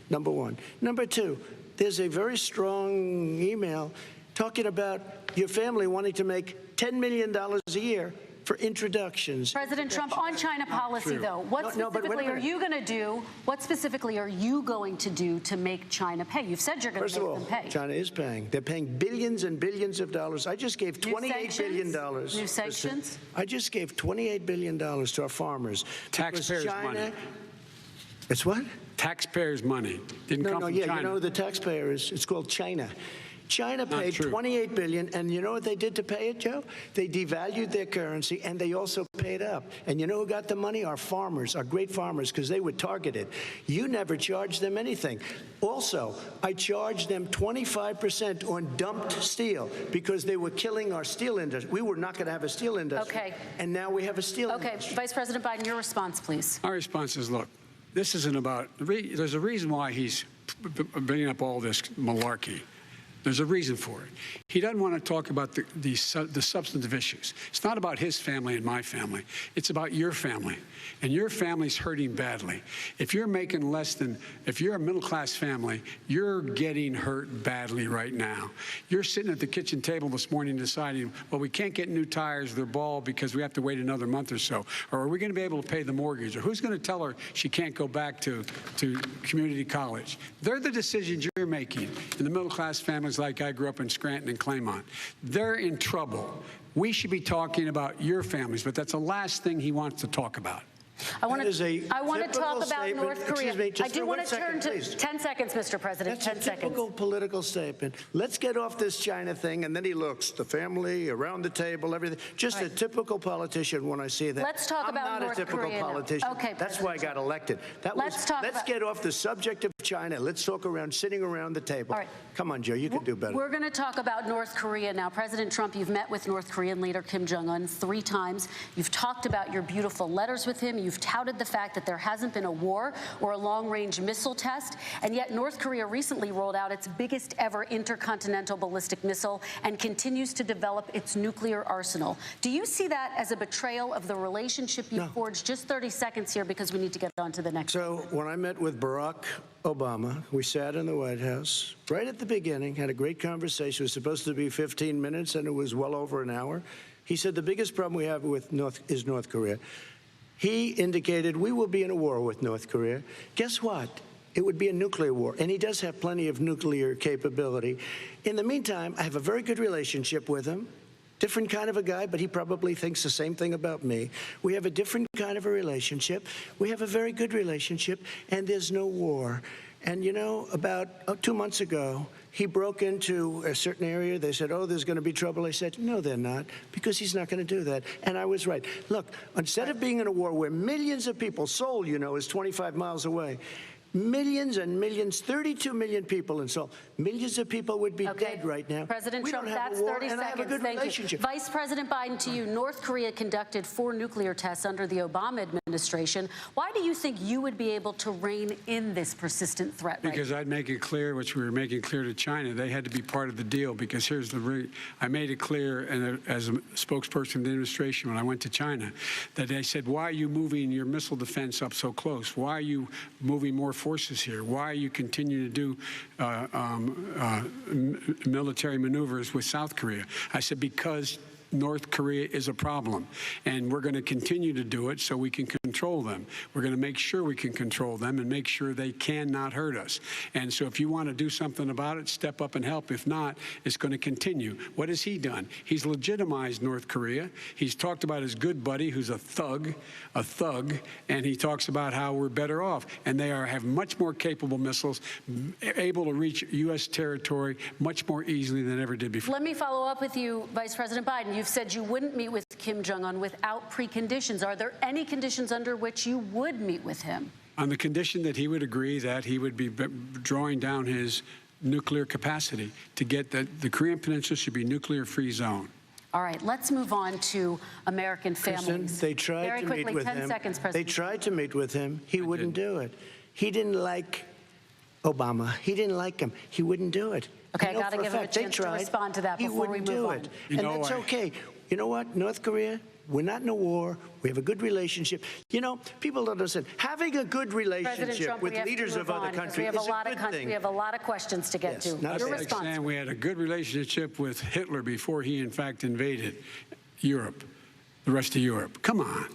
Speaker 6: number one. Number two, there's a very strong email talking about your family wanting to make $10 million a year for introductions.
Speaker 5: President Trump, on China policy, though, what specifically are you going to do? What specifically are you going to do to make China pay? You've said you're going to make them pay.
Speaker 6: China is paying. They're paying billions and billions of dollars. I just gave $28 billion.
Speaker 5: New sanctions?
Speaker 6: I just gave $28 billion to our farmers.
Speaker 7: Taxpayers' money.
Speaker 6: It's what?
Speaker 7: Taxpayers' money. Didn't come from China.
Speaker 6: You know the taxpayer is, it's called China. China paid $28 billion, and you know what they did to pay it, Joe? They devalued their currency, and they also paid up. And you know who got the money? Our farmers, our great farmers, because they were targeted. You never charged them anything. Also, I charged them 25% on dumped steel because they were killing our steel industry. We were not going to have a steel industry.
Speaker 5: Okay.
Speaker 6: And now we have a steel industry.
Speaker 5: Vice President Biden, your response, please.
Speaker 7: My response is, look, this isn't about, there's a reason why he's bringing up all this malarkey. There's a reason for it. He doesn't want to talk about the substantive issues. It's not about his family and my family. It's about your family. And your family's hurting badly. If you're making less than, if you're a middle-class family, you're getting hurt badly right now. You're sitting at the kitchen table this morning deciding, well, we can't get new tires, they're bald because we have to wait another month or so. Or are we going to be able to pay the mortgage? Or who's going to tell her she can't go back to community college? They're the decisions you're making in the middle-class families like I grew up in Scranton and Claymont. They're in trouble. We should be talking about your families, but that's the last thing he wants to talk about.
Speaker 5: I want to talk about North Korea. I do want to turn to 10 seconds, Mr. President. 10
Speaker 6: That's a
Speaker 5: seconds.
Speaker 6: typical political statement. Let's get off this China thing, and then he looks, the family, around the table, everything. Just a typical politician when I see that.
Speaker 5: Let's talk about North Korea.
Speaker 6: I'm not a typical politician.
Speaker 5: Okay,
Speaker 6: that's why I got elected. Let's get off the subject of China. Let's talk around sitting around the table.
Speaker 5: All right.
Speaker 6: Come on, Joe, you can do better.
Speaker 5: We're going to talk about North Korea now. President Trump, you've met with North Korean leader Kim Jong-un 3 times. You've talked about your beautiful letters with him. You've touted the fact that there hasn't been a war or a long-range missile test, and yet North Korea recently rolled out its biggest ever intercontinental ballistic missile and continues to develop its nuclear arsenal. Do you see that as a betrayal of the relationship you forged? Just 30 seconds here because we need to get on to the next.
Speaker 6: So when I met with Barack Obama, we sat in the White House right at the beginning, had a great conversation. It was supposed to be 15 minutes, and it was well over an hour. He said the biggest problem we have with North Korea. He indicated we will be in a war with North Korea. Guess what? It would be a nuclear war, and he does have plenty of nuclear capability. In the meantime, I have a very good relationship with him. Different kind of a guy, but he probably thinks the same thing about me. We have a different kind of a relationship. We have a very good relationship, and there's no war. And, you know, about 2 months ago, he broke into a certain area. They said, oh, there's going to be trouble. I said, no, they're not, because he's not going to do that. And I was right. Look, instead of being in a war where millions of people, Seoul, you know, is 25 miles away, millions and millions, 32 million people in Seoul. Millions of people would be dead right now.
Speaker 5: President Trump,
Speaker 6: don't have
Speaker 5: that's
Speaker 6: a war,
Speaker 5: 30
Speaker 6: and
Speaker 5: seconds.
Speaker 6: I have a good relationship.
Speaker 5: Vice President Biden, to you, North Korea conducted 4 nuclear tests under the Obama administration. Why do you think you would be able to rein in this persistent threat?
Speaker 7: Because I'd make it clear, which we were making clear to China, they had to be part of the deal. Because here's the I made it clear, and as a spokesperson of the administration when I went to China, that they said, why are you moving your missile defense up so close? Why are you moving more forces here? Why are you continuing to do military maneuvers with South Korea? I said, because North Korea is a problem, and we're going to continue to do it so we can control them. We're going to make sure we can control them and make sure they cannot hurt us. And so if you want to do something about it, step up and help. If not, it's going to continue. What has he done? He's legitimized North Korea. He's talked about his good buddy, who's a thug, and he talks about how we're better off. And they have much more capable missiles, able to reach U.S. territory much more easily than ever did before.
Speaker 5: Let me follow up with you, Vice President Biden. You've said you wouldn't meet with Kim Jong-un without preconditions. Are there any conditions under which you would meet with him?
Speaker 7: On the condition that he would agree that he would be drawing down his nuclear capacity to get that the Korean Peninsula should be nuclear-free zone.
Speaker 5: All right, let's move on to American families.
Speaker 6: They tried
Speaker 5: Very
Speaker 6: to
Speaker 5: quickly,
Speaker 6: meet with
Speaker 5: 10
Speaker 6: him.
Speaker 5: seconds,
Speaker 6: They
Speaker 5: President.
Speaker 6: tried to meet with him. He wouldn't do it. He didn't like Obama. He didn't like him. He wouldn't do it.
Speaker 5: Okay,
Speaker 6: I know
Speaker 5: I gotta
Speaker 6: for
Speaker 5: give him a
Speaker 6: fact they
Speaker 5: chance to
Speaker 6: tried.
Speaker 5: respond to that
Speaker 6: He
Speaker 5: before we
Speaker 6: wouldn't
Speaker 5: move
Speaker 6: do
Speaker 5: on.
Speaker 6: it.
Speaker 7: You
Speaker 6: And
Speaker 7: know
Speaker 6: that's
Speaker 7: why?
Speaker 6: okay. You know what? North Korea, we're not in a war. We have a good relationship. You know, people don't understand. Having a good
Speaker 5: President
Speaker 6: relationship
Speaker 5: Trump,
Speaker 6: with
Speaker 5: we have to
Speaker 6: leaders
Speaker 5: move
Speaker 6: of other
Speaker 5: on, 'cause
Speaker 6: countries
Speaker 5: we have
Speaker 6: is
Speaker 5: a lot
Speaker 6: a
Speaker 5: of
Speaker 6: good thing.
Speaker 5: We have a lot of questions to get
Speaker 6: Yes,
Speaker 5: to.
Speaker 6: not
Speaker 7: That's
Speaker 5: Your
Speaker 7: like
Speaker 5: response.
Speaker 7: saying we had a good relationship with Hitler before he, in fact, invaded Europe, the rest of Europe. Come on.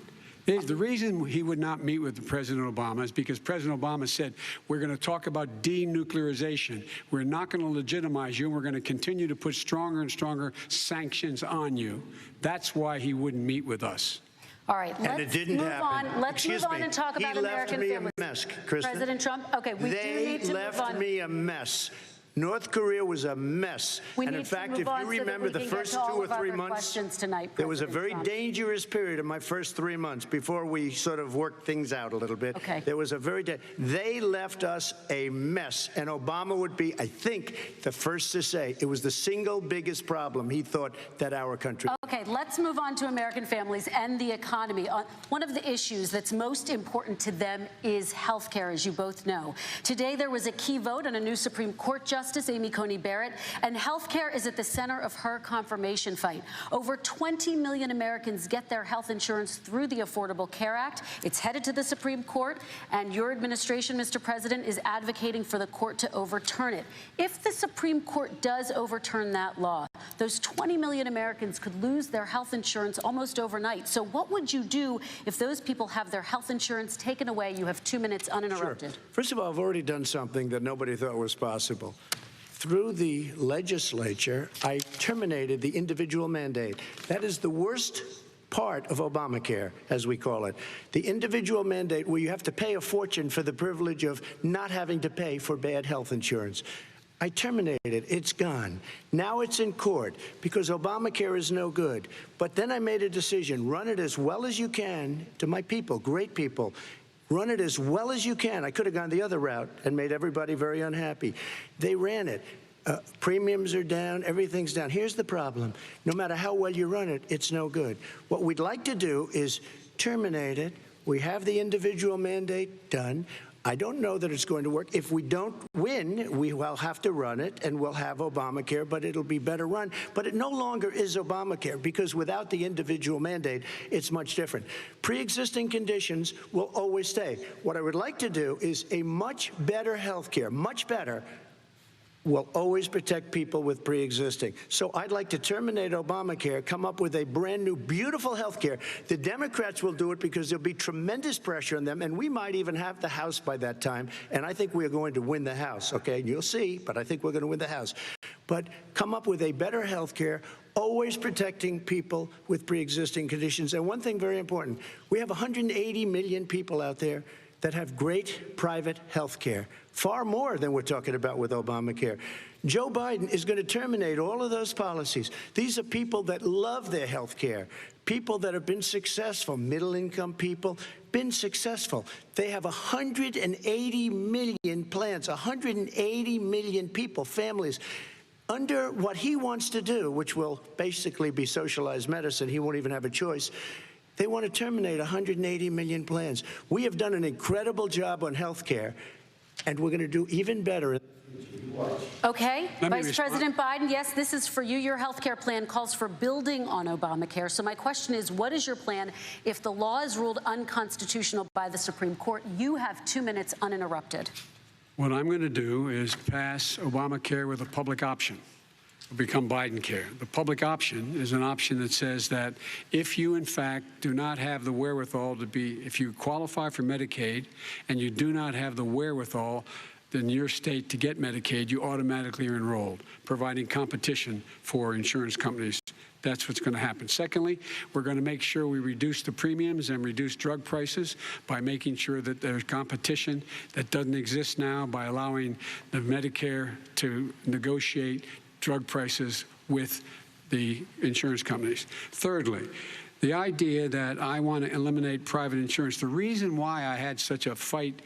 Speaker 7: The reason he would not meet with President Obama is because President Obama said, we're going to talk about denuclearization. We're not going to legitimize you, and we're going to continue to put stronger and stronger sanctions on you. That's why he wouldn't meet with us.
Speaker 5: All right,
Speaker 6: And it
Speaker 5: let's
Speaker 6: didn't
Speaker 5: move
Speaker 6: happen.
Speaker 5: on. Let's
Speaker 6: Excuse
Speaker 5: move on
Speaker 6: me.
Speaker 5: and talk about
Speaker 6: He left
Speaker 5: American
Speaker 6: me
Speaker 5: families.
Speaker 6: a mess, Kristen.
Speaker 5: President Trump, okay, we do
Speaker 6: They
Speaker 5: need to move
Speaker 6: left
Speaker 5: on.
Speaker 6: me a mess. North Korea was a mess.
Speaker 5: We
Speaker 6: And
Speaker 5: need
Speaker 6: in
Speaker 5: to
Speaker 6: fact,
Speaker 5: move
Speaker 6: if
Speaker 5: on
Speaker 6: you
Speaker 5: so that
Speaker 6: remember
Speaker 5: we
Speaker 6: the
Speaker 5: can get
Speaker 6: first
Speaker 5: to
Speaker 6: 2
Speaker 5: all
Speaker 6: or
Speaker 5: of our
Speaker 6: 3
Speaker 5: other
Speaker 6: months,
Speaker 5: questions tonight,
Speaker 6: there was a
Speaker 5: President
Speaker 6: very
Speaker 5: Trump.
Speaker 6: dangerous period in my first 3 months before we sort of worked things out a little bit.
Speaker 5: Okay.
Speaker 6: There was a they left us a mess. And Obama would be, I think, the first to say it was the single biggest problem he thought that our country.
Speaker 5: Okay, let's move on to American families and the economy. One of the issues that's most important to them is health care, as you both know. Today, there was a key vote on a new Supreme Court Justice, Amy Coney Barrett, and health care is at the center of her confirmation fight. Over 20 million Americans get their health insurance through the Affordable Care Act. It's headed to the Supreme Court, and your administration, Mr. President, is advocating for the court to overturn it. If the Supreme Court does overturn that law, those 20 million Americans could lose their health insurance almost overnight. So what would you do if those people have their health insurance taken away? You have 2 minutes uninterrupted.
Speaker 6: Sure. First of all, I've already done something that nobody thought was possible. Through the legislature, I terminated the individual mandate. That is the worst part of Obamacare, as we call it. The individual mandate where you have to pay a fortune for the privilege of not having to pay for bad health insurance. I terminated it. It's gone. Now it's in court because Obamacare is no good. But then I made a decision. Run it as well as you can to my people, great people. Run it as well as you can. I could have gone the other route and made everybody very unhappy. They ran it. Premiums are down. Everything's down. Here's the problem. No matter how well you run it, it's no good. What we'd like to do is terminate it. We have the individual mandate done. I don't know that it's going to work. If we don't win, we will have to run it, and we'll have Obamacare, but it'll be better run. But it no longer is Obamacare, because without the individual mandate, it's much different. Pre-existing conditions will always stay. What I would like to do is a much better health care, much better, will always protect people with pre-existing. So I'd like to terminate Obamacare, come up with a brand new, beautiful health care. The Democrats will do it because there'll be tremendous pressure on them, and we might even have the House by that time, and I think we're going to win the House, okay? You'll see, but I think we're going to win the House. But come up with a better health care, always protecting people with pre-existing conditions. And one thing very important, we have 180 million people out there that have great private health care, far more than we're talking about with Obamacare. Joe Biden is going to terminate all of those policies. These are people that love their health care, people that have been successful, middle-income people, been successful. They have 180 million plans, 180 million people, families. Under what he wants to do, which will basically be socialized medicine, he won't even have a choice. They want to terminate 180 million plans. We have done an incredible job on health care, and we're going to do even better.
Speaker 5: Okay,
Speaker 7: Let me
Speaker 5: Vice
Speaker 7: respond.
Speaker 5: President Biden, yes, this is for you. Your health care plan calls for building on Obamacare. So my question is, what is your plan if the law is ruled unconstitutional by the Supreme Court? You have 2 minutes uninterrupted.
Speaker 7: What I'm going to do is pass Obamacare with a public option. It'll become Biden care. The public option is an option that says that if you, in fact, do not have the wherewithal to be, if you qualify for Medicaid and you do not have the wherewithal in your state to get Medicaid, you automatically are enrolled, providing competition for insurance companies. That's what's going to happen. Secondly, we're going to make sure we reduce the premiums and reduce drug prices by making sure that there's competition that doesn't exist now by allowing the Medicare to negotiate drug prices with the insurance companies. Thirdly, the idea that I want to eliminate private insurance, the reason why I had such a fight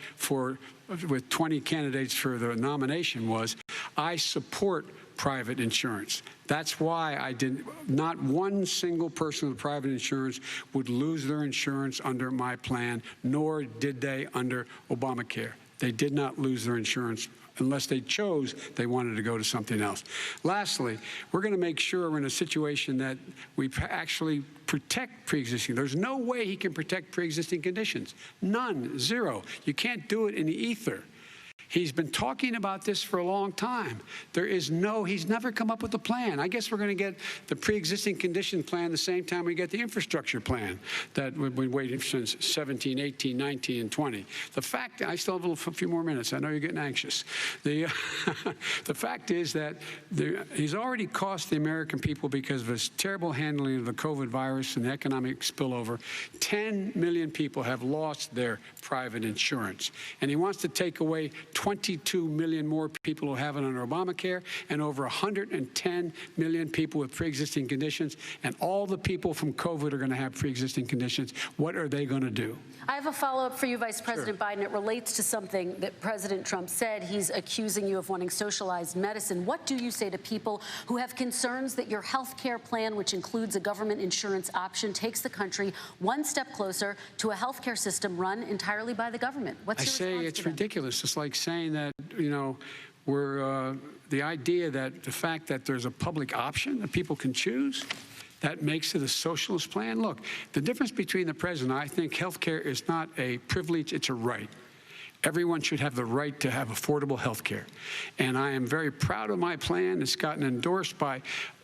Speaker 7: with 20 candidates for the nomination was I support private insurance. That's why not one single person with private insurance would lose their insurance under my plan, nor did they under Obamacare. They did not lose their insurance unless they chose they wanted to go to something else. Lastly, we're going to make sure we're in a situation that we actually protect pre-existing. There's no way he can protect pre-existing conditions. None, zero. You can't do it in the ether. He's been talking about this for a long time. He's never come up with a plan. I guess we're going to get the pre-existing condition plan the same time we get the infrastructure plan that we've been waiting since 17, 18, 19, and 20. The fact, I still have a few more minutes. I know you're getting anxious. The fact is that he's already cost the American people, because of his terrible handling of the COVID virus and the economic spillover, 10 million people have lost their private insurance. And he wants to take away 22 million more people who have it under Obamacare, and over 110 million people with pre-existing conditions, and all the people from COVID are going to have pre-existing conditions. What are they going to do?
Speaker 5: I have a follow-up for you, Vice President Biden. It relates to something that President Trump said. He's accusing you of wanting socialized medicine. What do you say to people who have concerns that your health care plan, which includes a government insurance option, takes the country one step closer to a health care system run entirely by the government? What's your response to them? I say
Speaker 7: it's ridiculous. It's like saying that, the idea that the fact that there's a public option that people can choose, that makes it a socialist plan. Look, the difference between the president, I think health care is not a privilege, it's a right. Everyone should have the right to have affordable health care. And I am very proud of my plan. It's gotten endorsed by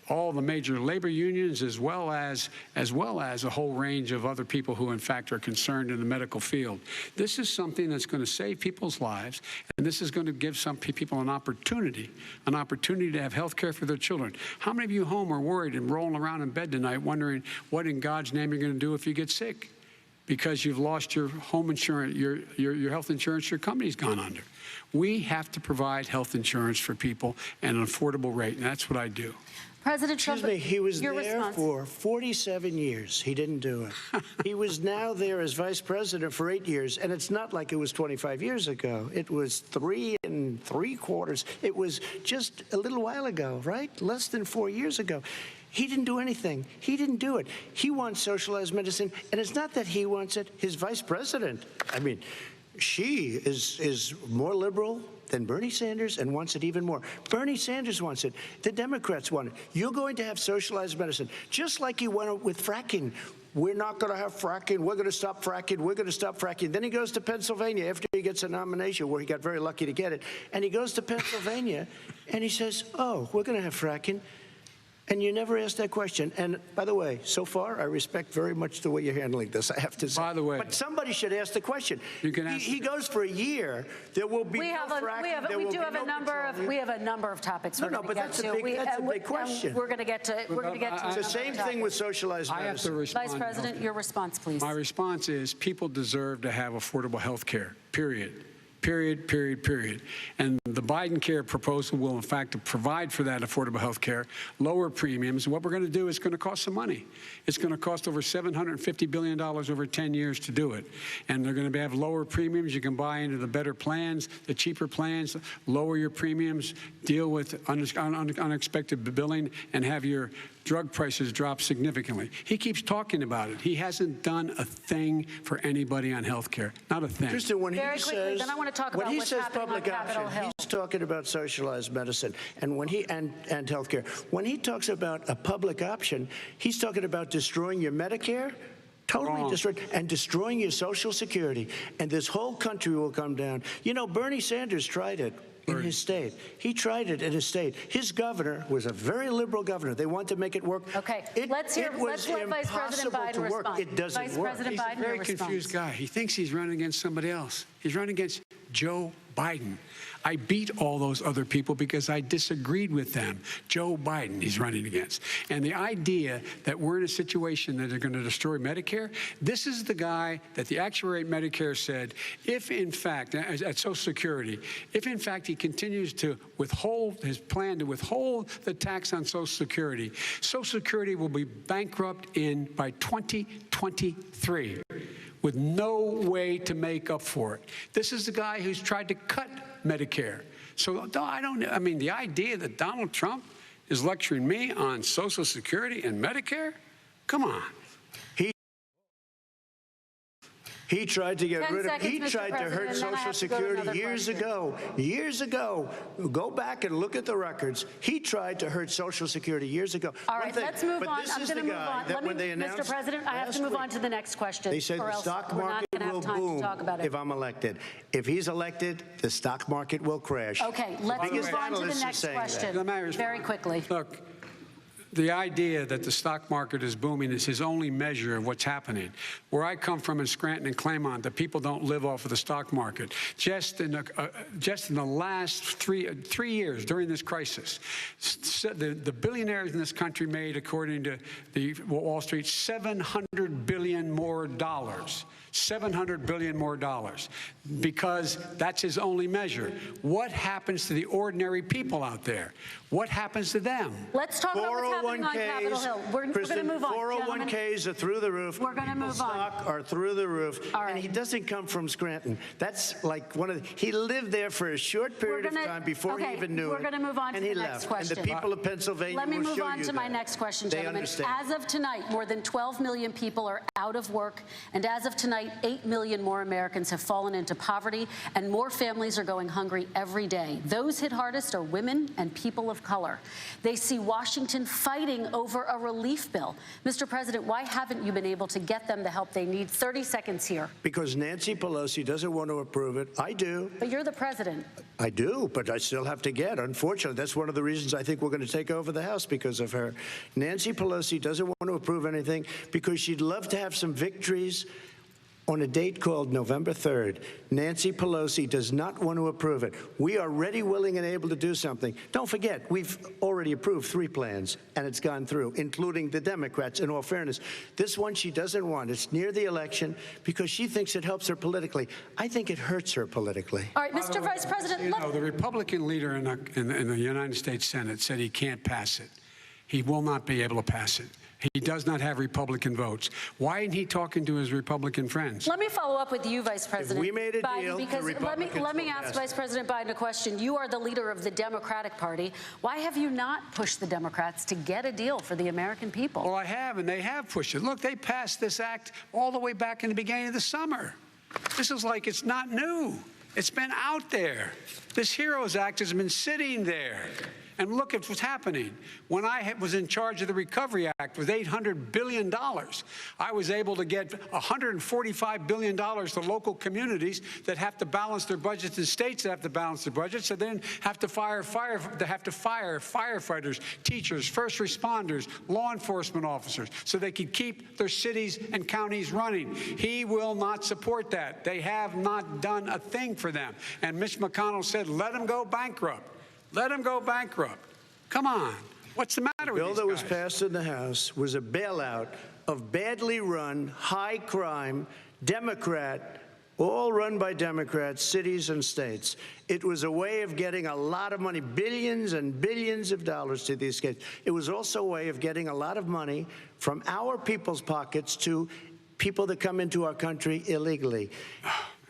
Speaker 7: all the major labor unions, as well as a whole range of other people who, in fact, are concerned in the medical field. This is something that's going to save people's lives, and this is going to give some people an opportunity to have health care for their children. How many of you home are worried and rolling around in bed tonight wondering what in God's name you're going to do if you get sick? Because you've lost your home insurance, your health insurance, your company's gone under. We have to provide health insurance for people at an affordable rate, and that's what I do.
Speaker 5: President Trump,
Speaker 6: Excuse me, he was
Speaker 5: your
Speaker 6: there
Speaker 5: response.
Speaker 6: for 47 years. He didn't do it. He was now there as vice president for 8 years, and it's not like it was 25 years ago. It was 3 3/4. It was just a little while ago, right? Less than 4 years ago. He didn't do anything. He didn't do it. He wants socialized medicine, and it's not that he wants it. His vice president, I mean, she is more liberal than Bernie Sanders and wants it even more. Bernie Sanders wants it. The Democrats want it. You're going to have socialized medicine, just like you went with fracking. We're not going to have fracking. We're going to stop fracking. We're going to stop fracking. Then he goes to Pennsylvania after he gets a nomination, where he got very lucky to get it. And he goes to Pennsylvania and he says, oh, we're going to have fracking. And you never asked that question. And by the way, so far, I respect very much the way you're handling this, I have to say.
Speaker 7: By the way.
Speaker 6: But somebody should ask the question.
Speaker 7: You can ask
Speaker 6: he goes for a year. There will be
Speaker 5: We have
Speaker 6: no fracking.
Speaker 5: we have a number of topics we're going to get to.
Speaker 6: That's a big question.
Speaker 5: We're going to get to.
Speaker 6: It's the same thing with socialized medicine.
Speaker 7: I have to respond.
Speaker 5: Vice President, your response, please.
Speaker 7: My response is people deserve to have affordable health care, period. Period, period, period. And the Biden care proposal will, in fact, provide for that affordable health care, lower premiums. What we're going to do is going to cost some money. It's going to cost over $750 billion over 10 years to do it. And they're going to have lower premiums. You can buy into the better plans, the cheaper plans, lower your premiums, deal with unexpected billing, and have your drug prices drop significantly. He keeps talking about it. He hasn't done a thing for anybody on health care. Not a thing.
Speaker 6: Kristen, when
Speaker 5: Very
Speaker 6: he
Speaker 5: quickly,
Speaker 6: says,
Speaker 5: then I want to talk about
Speaker 6: when he
Speaker 5: what's
Speaker 6: says
Speaker 5: happening
Speaker 6: public
Speaker 5: on Capitol
Speaker 6: option,
Speaker 5: Hill.
Speaker 6: he's talking about socialized medicine and when he and health care. When he talks about a public option, he's talking about destroying your Medicare, totally destroyed, and destroying your Social Security. And this whole country will come down. You know, Bernie Sanders tried it in his state. He tried it in his state. His governor was a very liberal governor. They wanted to make it work.
Speaker 5: Okay, let's let Vice President Biden respond.
Speaker 6: It doesn't
Speaker 5: Vice
Speaker 6: work.
Speaker 5: President
Speaker 7: He's
Speaker 5: Biden,
Speaker 7: a very
Speaker 5: your
Speaker 7: confused
Speaker 5: response.
Speaker 7: guy. He thinks he's running against somebody else. He's running against Joe Biden. I beat all those other people because I disagreed with them. Joe Biden he's running against. And the idea that we're in a situation that they're going to destroy Medicare, this is the guy that the actuary at Medicare said, if in fact, at Social Security, if in fact he continues to withhold his plan to withhold the tax on Social Security, Social Security will be bankrupt by 2023. With no way to make up for it. This is the guy who's tried to cut Medicare. So I mean, the idea that Donald Trump is lecturing me on Social Security and Medicare? Come on.
Speaker 6: He tried to get
Speaker 5: 10
Speaker 6: rid of,
Speaker 5: seconds,
Speaker 6: he
Speaker 5: Mr.
Speaker 6: tried to
Speaker 5: President,
Speaker 6: hurt
Speaker 5: and then I
Speaker 6: Social
Speaker 5: have to go to
Speaker 6: Security
Speaker 5: another
Speaker 6: years
Speaker 5: question.
Speaker 6: ago. Years ago. Go back and look at the records. He tried to hurt Social Security years ago.
Speaker 5: All right, let's move on. I'm
Speaker 6: going
Speaker 5: to move on. Mr. President, I have to move on to the next question.
Speaker 6: They said
Speaker 5: or
Speaker 6: the
Speaker 5: else
Speaker 6: stock
Speaker 5: we're not
Speaker 6: market
Speaker 5: gonna
Speaker 6: will
Speaker 5: have time
Speaker 6: boom
Speaker 5: to talk about it.
Speaker 6: if I'm elected. If he's elected, the stock market will crash.
Speaker 5: Okay, let's
Speaker 6: Biggest
Speaker 5: move on to the
Speaker 6: analysts are
Speaker 5: next
Speaker 6: saying that.
Speaker 5: question very quickly.
Speaker 7: Look, the idea that the stock market is booming is his only measure of what's happening. Where I come from in Scranton and Claymont, the people don't live off of the stock market. Just in the last three years during this crisis, the billionaires in this country made, according to the Wall Street, $700 billion more. $700 billion more, because that's his only measure. What happens to the ordinary people out there? What happens to them?
Speaker 5: Let's talk about what's happening on Capitol Hill. We're going to move on,
Speaker 6: 401ks are through the roof.
Speaker 5: We're going to move on.
Speaker 6: Stock are through the roof.
Speaker 5: All right.
Speaker 6: And he doesn't come from Scranton. That's like he lived there for a short period of time before he even knew it.
Speaker 5: We're going to move on to the next question.
Speaker 6: And the people of Pennsylvania
Speaker 5: Let me
Speaker 6: will
Speaker 5: move
Speaker 6: show
Speaker 5: on
Speaker 6: you
Speaker 5: to my
Speaker 6: that.
Speaker 5: next question,
Speaker 6: They
Speaker 5: gentlemen.
Speaker 6: understand.
Speaker 5: As of tonight, more than 12 million people are out of work. And as of tonight, 8 million more Americans have fallen into poverty, and more families are going hungry every day. Those hit hardest are women and people of color. They see Washington fighting over a relief bill. Mr. President, why haven't you been able to get them the help they need? 30 seconds here.
Speaker 6: Because Nancy Pelosi doesn't want to approve it. I do.
Speaker 5: But you're the president.
Speaker 6: I do, but I still have to get. Unfortunately, that's one of the reasons I think we're going to take over the House, because of her. Nancy Pelosi doesn't want to approve anything because she'd love to have some victories on a date called November 3rd. Nancy Pelosi does not want to approve it. We are ready, willing, and able to do something. Don't forget, we've already approved 3 plans, and it's gone through, including the Democrats, in all fairness. This one she doesn't want. It's near the election because she thinks it helps her politically. I think it hurts her politically.
Speaker 5: All right, Mr. Vice President.
Speaker 7: You know, the Republican leader in the United States Senate said he can't pass it. He will not be able to pass it. He does not have Republican votes. Why isn't he talking to his Republican friends?
Speaker 5: Let me follow up with you, Vice President.
Speaker 6: We made a
Speaker 5: Biden,
Speaker 6: deal.
Speaker 5: because let me ask Vice President Biden a question. You are the leader of the Democratic Party. Why have you not pushed the Democrats to get a deal for the American people?
Speaker 7: Well, I have, and they have pushed it. Look, they passed this act all the way back in the beginning of the summer. This is like it's not new. It's been out there. This HEROES Act has been sitting there. And look at what's happening. When I was in charge of the Recovery Act with $800 billion, I was able to get $145 billion to local communities that have to balance their budgets and states that have to balance their budgets, so then have to fire firefighters, teachers, first responders, law enforcement officers, so they can keep their cities and counties running. He will not support that. They have not done a thing for them. And Mitch McConnell said, let them go bankrupt. Let them go bankrupt. Come on. What's the matter with these guys?
Speaker 6: The bill that was passed in the House was a bailout of badly run, high-crime, Democrat, all run by Democrats, cities and states. It was a way of getting a lot of money, billions and billions of dollars to these states. It was also a way of getting a lot of money from our people's pockets to people that come into our country illegally.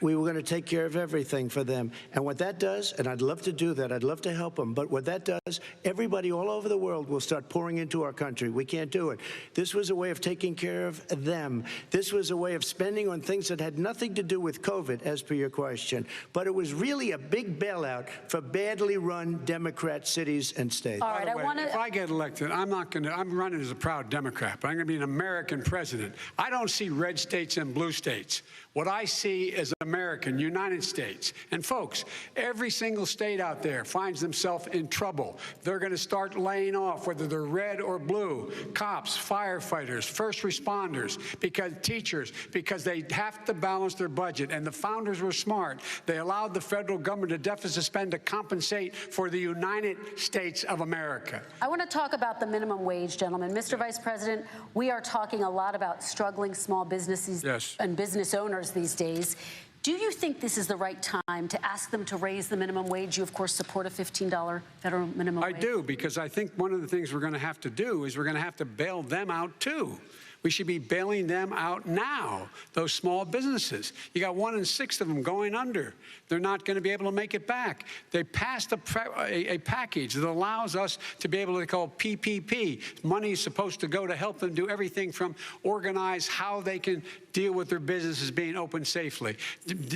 Speaker 6: We were going to take care of everything for them. And what that does, and I'd love to do that, I'd love to help them, but what that does, everybody all over the world will start pouring into our country. We can't do it. This was a way of taking care of them. This was a way of spending on things that had nothing to do with COVID, as per your question. But it was really a big bailout for badly run Democrat cities and states.
Speaker 5: All right,
Speaker 7: If I get elected, I'm running as a proud Democrat, but I'm going to be an American president. I don't see red states and blue states. What I see is American, United States. And folks, every single state out there finds themselves in trouble. They're going to start laying off, whether they're red or blue, cops, firefighters, first responders, because teachers, because they have to balance their budget. And the founders were smart. They allowed the federal government to deficit spend to compensate for the United States of America.
Speaker 5: I want to talk about the minimum wage, gentlemen. Mr. Vice President, we are talking a lot about struggling small businesses and business owners these days. Do you think this is the right time to ask them to raise the minimum wage? You, of course, support a $15 federal minimum wage.
Speaker 7: I do, because I think one of the things we're going to have to do is we're going to have to bail them out, too. We should be bailing them out now, those small businesses. You got 1 in 6 of them going under. They're not going to be able to make it back. They passed a package that allows us to be able to call PPP. Money is supposed to go to help them do everything from organize how they can deal with their businesses being open safely.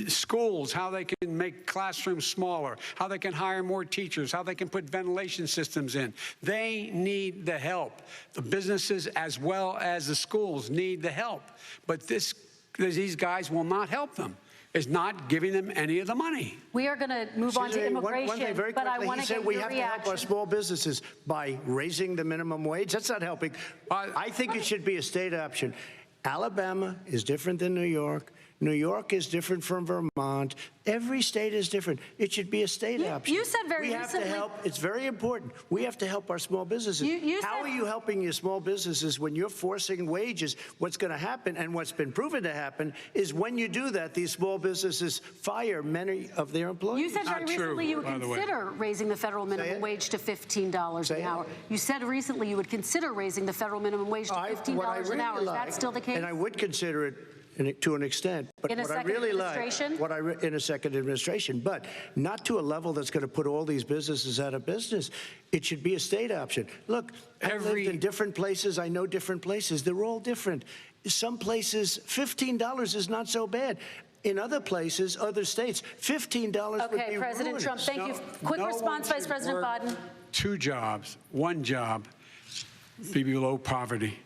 Speaker 7: Schools, how they can make classrooms smaller, how they can hire more teachers, how they can put ventilation systems in. They need the help. The businesses as well as the schools need the help. But these guys will not help them. Is not giving them any of the money.
Speaker 5: We are going to move on to immigration,
Speaker 6: one thing very
Speaker 5: but I
Speaker 6: quickly,
Speaker 5: want
Speaker 6: he
Speaker 5: to
Speaker 6: said
Speaker 5: get
Speaker 6: we
Speaker 5: your
Speaker 6: have to help our
Speaker 5: reaction.
Speaker 6: small businesses by raising the minimum wage. That's not helping. I think it should be a state option. Alabama is different than New York. New York is different from Vermont. Every state is different. It should be a state option.
Speaker 5: You said very
Speaker 6: we have
Speaker 5: recently.
Speaker 6: to help. It's very important. We have to help our small businesses. How are you helping your small businesses when you're forcing wages? What's going to happen, and what's been proven to happen, is when you do that, these small businesses fire many of their employees.
Speaker 5: You said very recently you would consider raising the federal minimum wage to $15 an hour. You said recently you would consider raising the federal minimum wage to $15 an hour. Is that still the case?
Speaker 6: And I would consider it to an extent, but
Speaker 5: in a
Speaker 6: what I
Speaker 5: second
Speaker 6: really
Speaker 5: administration?
Speaker 6: in a second administration, but not to a level that's going to put all these businesses out of business. It should be a state option. Look, I've lived in different places. I know different places. They're all different. Some places, $15 is not so bad. In other places, other states, $15 would be
Speaker 5: Okay, President
Speaker 6: ruinous.
Speaker 5: Trump, thank you. Quick response, Vice President Biden.
Speaker 7: 2 jobs, 1 job, be below poverty.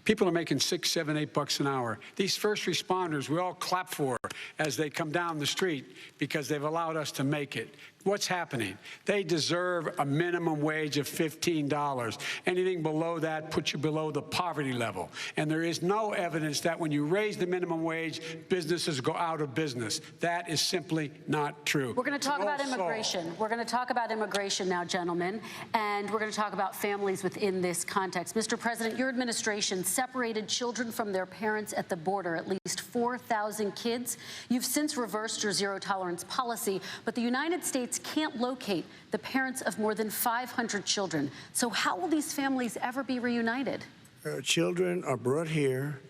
Speaker 7: People are making $6, $7, $8 an hour. These first responders, we all clap for as they come down the street because they've allowed us to make it. What's happening? They deserve a minimum wage of $15. Anything below that puts you below the poverty level. And there is no evidence that when you raise the minimum wage, businesses go out of business. That is simply not true.
Speaker 5: We're going to talk about immigration. We're going to talk about immigration now, gentlemen, and we're going to talk about families within this context. Mr. President, your administration separated children from their parents at the border, at least 4,000 kids. You've since reversed your zero-tolerance policy, but the United States can't locate the parents of more than 500 children. So how will these families ever be reunited?
Speaker 6: Children are brought here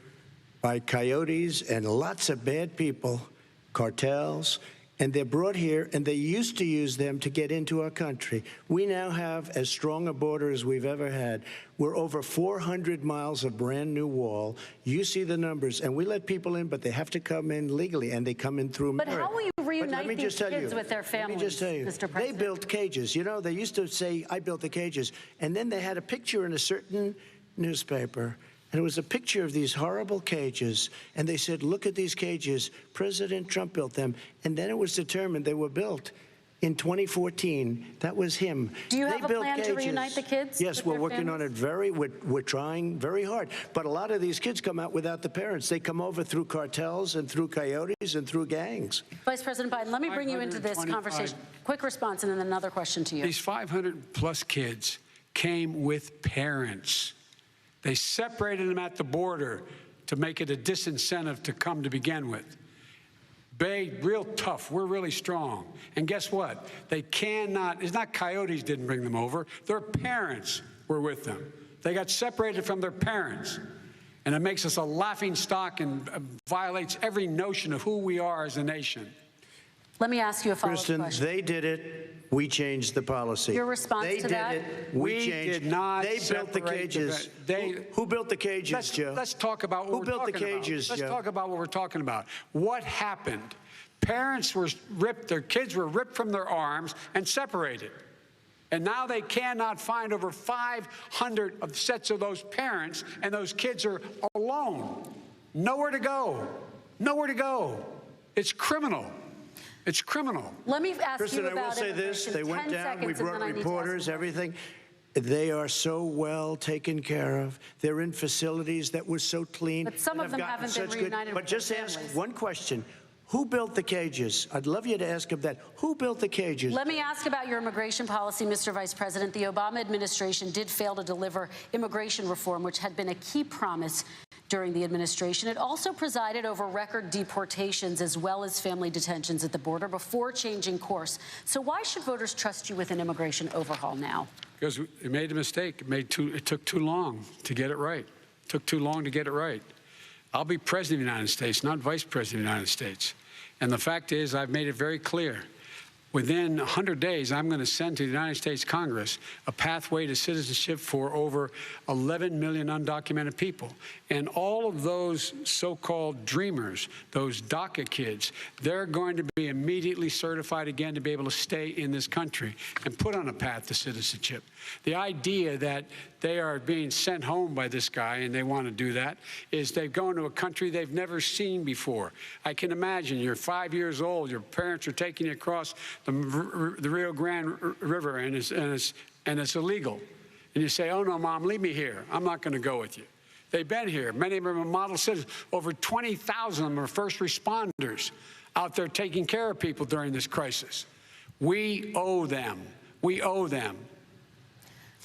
Speaker 6: by coyotes and lots of bad people, cartels, and they're brought here, and they used to use them to get into our country. We now have as strong a border as we've ever had. We're over 400 miles of brand new wall. You see the numbers, and we let people in, but they have to come in legally, and they come in through merit.
Speaker 5: But how will you reunite these kids with their families,
Speaker 6: Let me just tell you,
Speaker 5: Mr. President?
Speaker 6: they built cages. You know, they used to say, I built the cages, and then they had a picture in a certain newspaper, and it was a picture of these horrible cages, and they said, look at these cages. President Trump built them, and then it was determined they were built in 2014. That was him.
Speaker 5: Do you
Speaker 6: They
Speaker 5: have a
Speaker 6: built
Speaker 5: plan to
Speaker 6: cages.
Speaker 5: reunite the kids?
Speaker 6: Yes,
Speaker 5: with
Speaker 6: we're
Speaker 5: their
Speaker 6: working on
Speaker 5: families?
Speaker 6: it we're trying very hard. But a lot of these kids come out without the parents. They come over through cartels and through coyotes and through gangs.
Speaker 5: Vice President Biden, let me bring you into this
Speaker 7: 525
Speaker 5: conversation. Quick response, and then another question to you.
Speaker 7: These 500-plus kids came with parents. They separated them at the border to make it a disincentive to come to begin with. Real tough. We're really strong. And guess what? They cannot, it's not coyotes didn't bring them over. Their parents were with them. They got separated from their parents. And it makes us a laughing stock and violates every notion of who we are as a nation.
Speaker 5: Let me ask you a follow-up
Speaker 6: Kristen,
Speaker 5: question.
Speaker 6: they did it. We changed the policy.
Speaker 5: Your response
Speaker 6: they
Speaker 5: to that?
Speaker 6: They did it. We changed.
Speaker 7: did not
Speaker 6: They built the
Speaker 7: separate
Speaker 6: cages.
Speaker 7: the
Speaker 6: Who built the cages, Joe?
Speaker 7: Let's talk about what
Speaker 6: Who
Speaker 7: we're
Speaker 6: built the
Speaker 7: talking
Speaker 6: cages,
Speaker 7: about. Let's
Speaker 6: Joe?
Speaker 7: talk about what we're talking about. What happened? Parents were ripped, their kids were ripped from their arms and separated. And now they cannot find over 500 of sets of those parents, and those kids are alone. Nowhere to go. Nowhere to go. It's criminal. It's criminal.
Speaker 5: Let me ask
Speaker 6: Kristen,
Speaker 5: you
Speaker 6: I
Speaker 5: about
Speaker 6: will say this.
Speaker 5: immigration.
Speaker 6: They went
Speaker 5: 10
Speaker 6: down. We
Speaker 5: seconds, and
Speaker 6: brought
Speaker 5: then I need to ask
Speaker 6: reporters,
Speaker 5: you.
Speaker 6: everything. They are so well taken care of. They're in facilities that were so clean.
Speaker 5: But some
Speaker 6: and
Speaker 5: of them
Speaker 6: gotten
Speaker 5: haven't been
Speaker 6: such
Speaker 5: reunited
Speaker 6: But
Speaker 5: with their
Speaker 6: just ask
Speaker 5: families.
Speaker 6: one question. Who built the cages? I'd love you to ask him that. Who built the cages?
Speaker 5: Let me ask about your immigration policy, Mr. Vice President. The Obama administration did fail to deliver immigration reform, which had been a key promise during the administration. It also presided over record deportations as well as family detentions at the border before changing course. So why should voters trust you with an immigration overhaul now?
Speaker 7: Because it made a mistake. It took too long to get it right. Took too long to get it right. I'll be president of the United States, not vice president of the United States. And the fact is, I've made it very clear. Within 100 days, I'm going to send to the United States Congress a pathway to citizenship for over 11 million undocumented people. And all of those so-called dreamers, those DACA kids, they're going to be immediately certified again to be able to stay in this country and put on a path to citizenship. The idea that they are being sent home by this guy, and they want to do that, is they've gone to a country they've never seen before. I can imagine you're 5 years old, your parents are taking you across the Rio Grande River, and it's illegal. And you say, oh, no, Mom, leave me here. I'm not going to go with you. They've been here. Many of them are model citizens. Over 20,000 of them are first responders out there taking care of people during this crisis. We owe them. We owe them.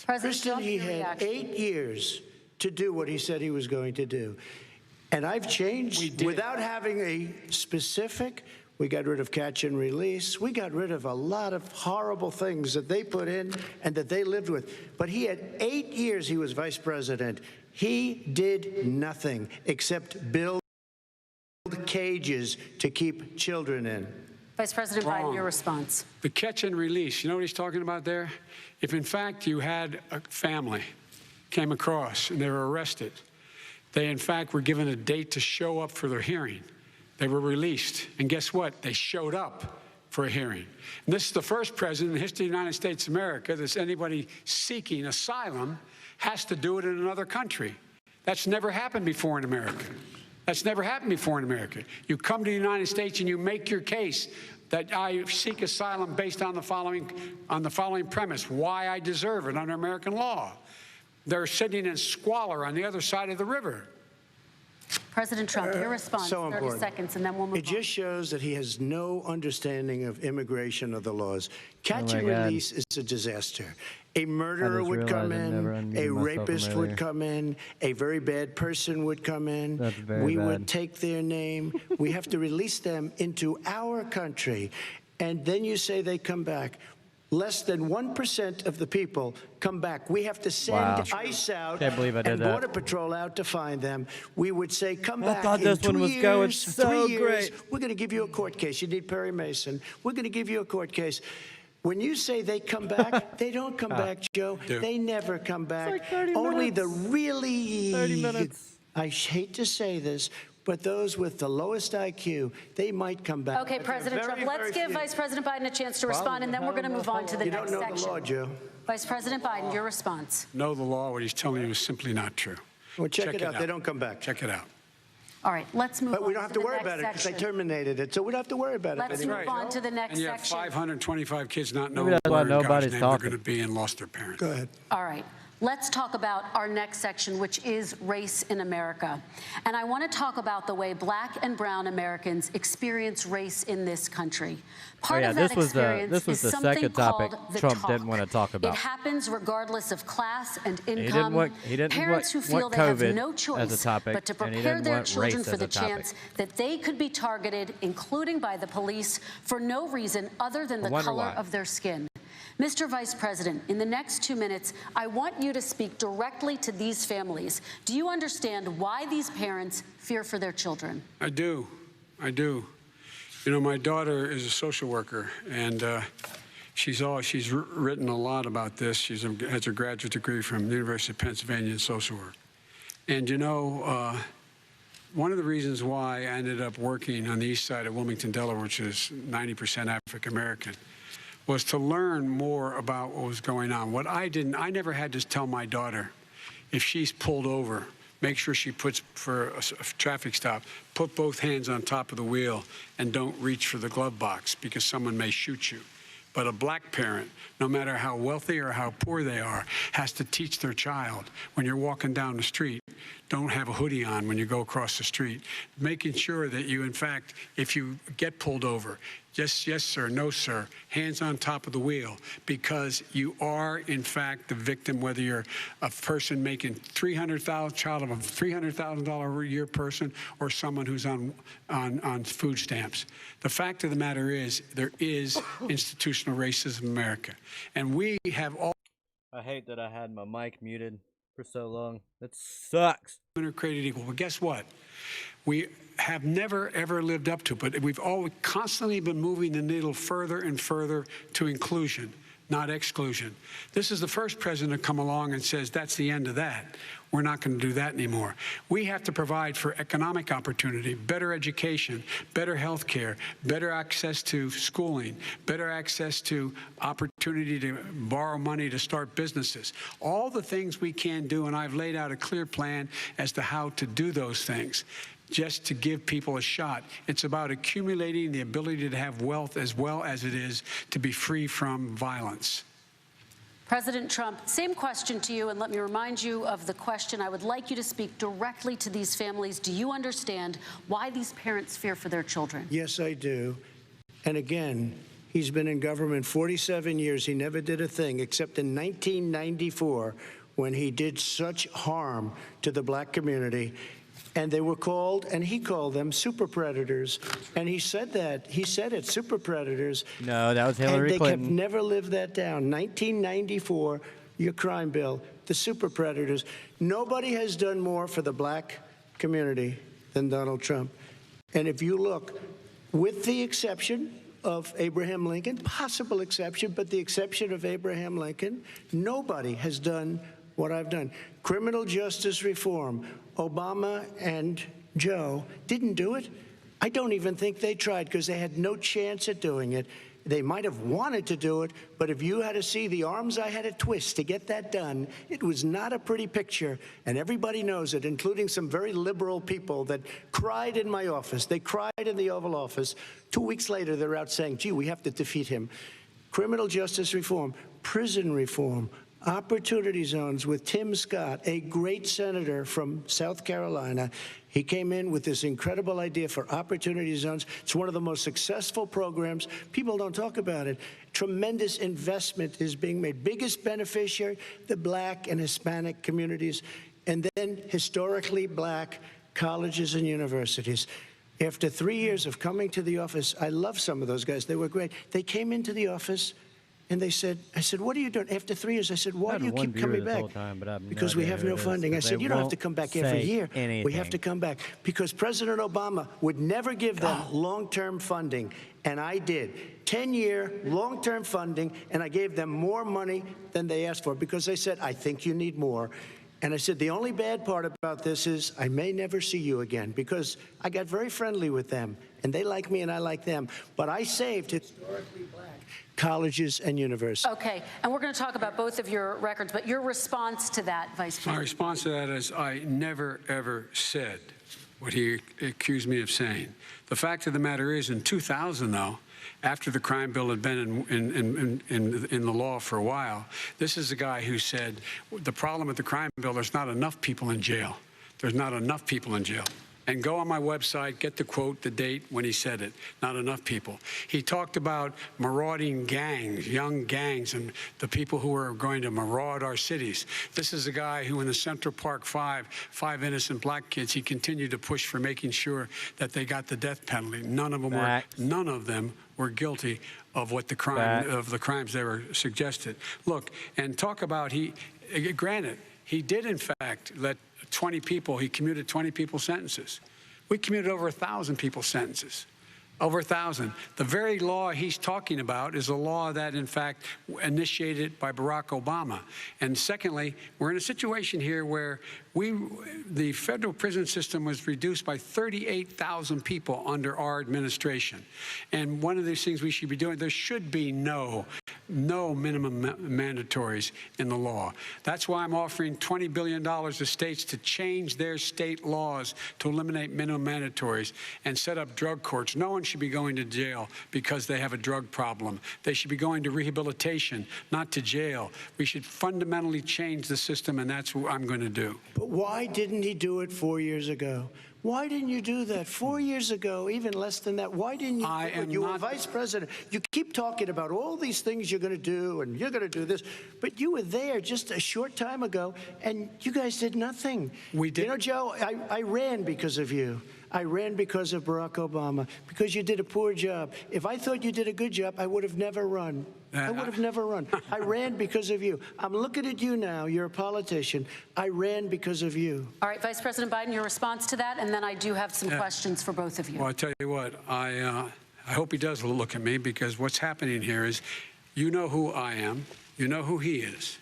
Speaker 6: Kristen, he had 8 years to do what he said he was going to do. And I've changed without having a specific. We got rid of catch and release. We got rid of a lot of horrible things that they put in and that they lived with. But he had 8 years he was vice president. He did nothing except build cages to keep children in.
Speaker 5: Vice President Biden, your response.
Speaker 7: The catch and release, you know what he's talking about there? If, in fact, you had a family came across and they were arrested, they, in fact, were given a date to show up for their hearing. They were released. And guess what? They showed up for a hearing. And this is the first president in the history of the United States of America that anybody seeking asylum has to do it in another country. That's never happened before in America. That's never happened before in America. You come to the United States and you make your case that I seek asylum based on the following premise, why I deserve it under American law. They're sitting in squalor on the other side of the river.
Speaker 5: President Trump, your response,
Speaker 6: so
Speaker 5: 30
Speaker 6: important.
Speaker 5: seconds, and then we'll move on.
Speaker 6: It just shows that he has no understanding of immigration or the laws. Catch and release is a disaster. A murderer would come in, a rapist would come in, a very bad person would come in. We would take their name. We have to release them into our country. And then you say they come back. Less than 1% of the people come back. We have to send ICE out and Border Patrol out to find them. We would say, come back in 2 years, 3 years. We're going to give you a court case. You need Perry Mason. We're going to give you a court case. When you say they come back, they don't come back, Joe. They never come back.
Speaker 1: It's like 30
Speaker 6: Only
Speaker 1: minutes.
Speaker 6: the really,
Speaker 1: 30 minutes.
Speaker 6: I hate to say this, but those with the lowest IQ, they might come back.
Speaker 5: Okay, President Trump, let's give Vice President Biden a chance to respond, and then we're going to move on to the next section.
Speaker 6: You don't know the law, Joe.
Speaker 5: Vice President Biden, your response.
Speaker 7: Know the law. What he's telling you is simply not true.
Speaker 6: Well, check it out. They don't come back.
Speaker 7: Check it out.
Speaker 5: All right, let's move on.
Speaker 6: But we don't have to worry about it because they terminated it, so we don't have to worry about it
Speaker 5: Let's
Speaker 6: anymore.
Speaker 5: move on to the next
Speaker 7: And you have
Speaker 5: section.
Speaker 7: 525 kids not
Speaker 1: Maybe
Speaker 7: knowing
Speaker 1: that's why
Speaker 7: where in God's
Speaker 1: nobody's
Speaker 7: name they're
Speaker 1: talking.
Speaker 7: going to be and lost their parents.
Speaker 6: Go ahead.
Speaker 5: All right. Let's talk about our next section, which is race in America. And I want to talk about the way Black and brown Americans experience race in this country. Part of that experience
Speaker 1: this was
Speaker 5: is
Speaker 1: the
Speaker 5: something
Speaker 1: second topic
Speaker 5: called the
Speaker 1: Trump
Speaker 5: talk.
Speaker 1: didn't want to talk about.
Speaker 5: It happens regardless of class and
Speaker 1: He
Speaker 5: income.
Speaker 1: didn't
Speaker 5: Parents who
Speaker 1: want
Speaker 5: feel they have
Speaker 1: COVID
Speaker 5: no
Speaker 1: as a
Speaker 5: choice
Speaker 1: topic,
Speaker 5: but to
Speaker 1: and he
Speaker 5: prepare
Speaker 1: didn't
Speaker 5: their
Speaker 1: want
Speaker 5: children
Speaker 1: race
Speaker 5: for
Speaker 1: as
Speaker 5: the
Speaker 1: a topic.
Speaker 5: chance that they could be targeted, including by the police, for no reason other than the color of their skin. Mr. Vice President, in the next 2 minutes, I want you to speak directly to these families. Do you understand why these parents fear for their children?
Speaker 7: I do. I do. You know, my daughter is a social worker, and she's written a lot about this. She has her graduate degree from the University of Pennsylvania in social work. And, you know, one of the reasons why I ended up working on the east side of Wilmington, Delaware, which is 90% African American, was to learn more about what was going on. What I never had to tell my daughter, if she's pulled over, make sure she puts, for a traffic stop, put both hands on top of the wheel and don't reach for the glove box because someone may shoot you. But a black parent, no matter how wealthy or how poor they are, has to teach their child, when you're walking down the street, don't have a hoodie on when you go across the street. Making sure that you, in fact, if you get pulled over, just yes, sir, no, sir, hands on top of the wheel, because you are, in fact, the victim, whether you're a person making child of a $300,000 a year person or someone who's on food stamps. The fact of the matter is there is institutional racism in America. And we have all...
Speaker 1: I hate that I had my mic muted. for so long. That sucks.
Speaker 7: Women are created equal. But guess what? We have never, ever lived up to it, but we've always constantly been moving the needle further and further to inclusion, not exclusion. This is the first president to come along and says, that's the end of that. We're not going to do that anymore. We have to provide for economic opportunity, better education, better health care, better access to schooling, better access to opportunity to borrow money to start businesses. All the things we can do, and I've laid out a clear plan as to how to do those things, just to give people a shot. It's about accumulating the ability to have wealth as well as it is to be free from violence.
Speaker 5: President Trump, same question to you, and let me remind you of the question. I would like you to speak directly to these families. Do you understand why these parents fear for their children?
Speaker 6: Yes, I do. And again, he's been in government 47 years. He never did a thing except in 1994 when he did such harm to the black community. And they were called, and he called them super predators. And he said that. He said it, super predators.
Speaker 1: No, that was Hillary
Speaker 6: and they
Speaker 1: Clinton.
Speaker 6: have never lived that down. 1994, your crime bill, the super predators. Nobody has done more for the black community than Donald Trump. And if you look, with the exception of Abraham Lincoln, possible exception, but the exception of Abraham Lincoln, nobody has done what I've done. Criminal justice reform. Obama and Joe didn't do it. I don't even think they tried because they had no chance at doing it. They might have wanted to do it, but if you had to see the arms I had to twist to get that done, it was not a pretty picture, and everybody knows it, including some very liberal people that cried in my office. They cried in the Oval Office. 2 weeks later, they're out saying, gee, we have to defeat him. Criminal justice reform, prison reform, opportunity zones with Tim Scott, a great senator from South Carolina. He came in with this incredible idea for opportunity zones. It's one of the most successful programs. People don't talk about it. Tremendous investment is being made. Biggest beneficiary, the black and Hispanic communities, and then historically black colleges and universities. After 3 years of coming to the office, I love some of those guys. They were great. They came into the office and they said, I said, what are you doing? After 3 years, I said, why do you keep coming back? Because we have no funding. I said, you don't have to come back every year. We have to come back. Because President Obama would never give them long-term funding. And I did. 10-year long-term funding, and I gave them more money than they asked for because they said, I think you need more. And I said, the only bad part about this is I may never see you again because I got very friendly with them, and they like me and I like them. But I saved historically black colleges and universities.
Speaker 5: Okay, and we're going to talk about both of your records, but your response to that, Vice President?
Speaker 7: My response to that is I never, ever said what he accused me of saying. The fact of the matter is, in 2000, though, after the crime bill had been in the law for a while, this is the guy who said, the problem with the crime bill, there's not enough people in jail. There's not enough people in jail. And go on my website, get the quote, the date when he said it. Not enough people. He talked about marauding gangs, young gangs, and the people who are going to maraud our cities. This is a guy who in the Central Park five innocent black kids, he continued to push for making sure that they got the death penalty. None of them were guilty of what the crimes they were suggested. Look, and talk about granted, he did in fact let 20 people, he commuted 20 people's sentences. We commuted over 1,000 people's sentences. Over 1,000. The very law he's talking about is a law that, in fact, initiated by Barack Obama. And secondly, we're in a situation here where the federal prison system was reduced by 38,000 people under our administration. And one of these things we should be doing, there should be no minimum mandatories in the law. That's why I'm offering $20 billion to states to change their state laws to eliminate minimum mandatories and set up drug courts. No one should be going to jail because they have a drug problem. They should be going to rehabilitation, not to jail. We should fundamentally change the system, and that's what I'm going to do.
Speaker 6: But why didn't he do it 4 years ago? Why didn't you do that 4 years ago, even less than that? Why didn't you? You were vice president. You keep talking about all these things you're going to do and you're going to do this, but you were there just a short time ago and you guys did nothing.
Speaker 7: We did.
Speaker 6: You know, Joe, I ran because of you. I ran because of Barack Obama, because you did a poor job. If I thought you did a good job, I would have never run. I would have never run. I ran because of you. I'm looking at you now. You're a politician. I ran because of you.
Speaker 5: All right, Vice President Biden, your response to that, and then I do have some questions for both of you.
Speaker 7: Well, I tell you what, I hope he does look at me, because what's happening here is, you know who I am, you know who he is,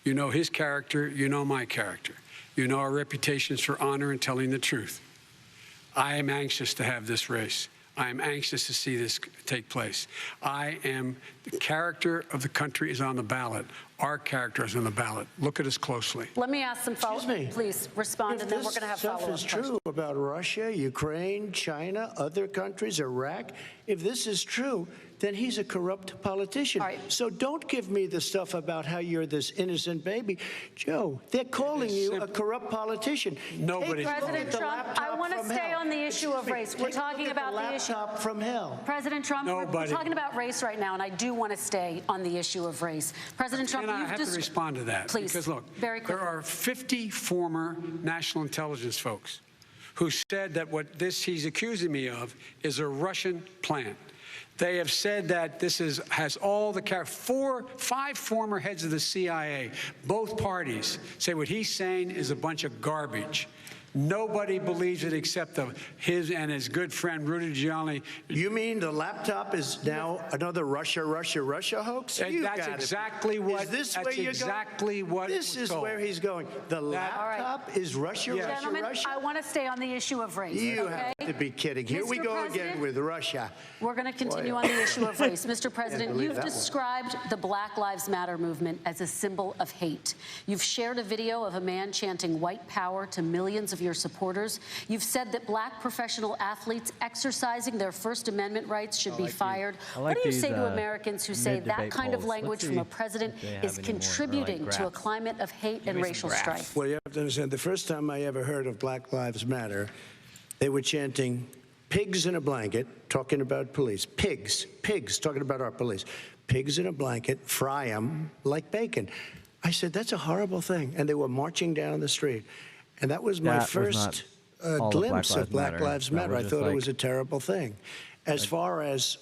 Speaker 7: you know his character, you know my character, you know our reputations for honor and telling the truth. I am anxious to have this race. I am anxious to see this take place. The character of the country is on the ballot. Our character is on the ballot. Look at us closely.
Speaker 5: Let me ask some follow-up. Please respond, and then we're going to have follow-up
Speaker 6: questions. If this stuff is true about Russia, Ukraine, China, other countries, Iraq, if this is true, then he's a corrupt politician.
Speaker 5: All right.
Speaker 6: So don't give me the stuff about how you're this innocent baby. Joe, they're calling you a corrupt politician.
Speaker 7: Nobody.
Speaker 5: President Trump, I want to stay on the issue of race. We're talking about the issue.
Speaker 6: Laptop from hell.
Speaker 5: President Trump, we're talking about race right now, and I do want to stay on the issue of race. President Trump,
Speaker 7: I have to respond to that.
Speaker 5: Please,
Speaker 7: because look,
Speaker 5: very quickly.
Speaker 7: there are 50 former national intelligence folks who said that what he's accusing me of is a Russian plant. They have said that this has all the five former heads of the CIA, both parties, say what he's saying is a bunch of garbage. Nobody believes it except his and his good friend Rudy Giuliani.
Speaker 6: You mean the laptop is now another Russia hoax?
Speaker 7: That's exactly what.
Speaker 6: Is this
Speaker 7: that's
Speaker 6: where you're
Speaker 7: exactly
Speaker 6: going?
Speaker 7: what.
Speaker 6: This is where he's going. The laptop is Russia,
Speaker 5: Gentlemen,
Speaker 6: Russia.
Speaker 5: I want to stay on the issue of race.
Speaker 6: You
Speaker 5: okay?
Speaker 6: have to be kidding. Here we go again with Russia.
Speaker 5: We're going to continue on the issue of race. Mr. President, you've described the Black Lives Matter movement as a symbol of hate. You've shared a video of a man chanting white power to millions of your supporters. You've said that black professional athletes exercising their First Amendment rights should be fired. What do you say to Americans who say that kind of language from a president is contributing to a climate of hate and racial strife?
Speaker 6: Well, you have to understand, the first time I ever heard of Black Lives Matter, they were chanting pigs in a blanket, talking about police. Pigs, talking about our police. Pigs in a blanket, fry them like bacon. I said, that's a horrible thing. And they were marching down the street. And that was my first glimpse of Black Lives Matter. I thought it was a terrible thing. As far as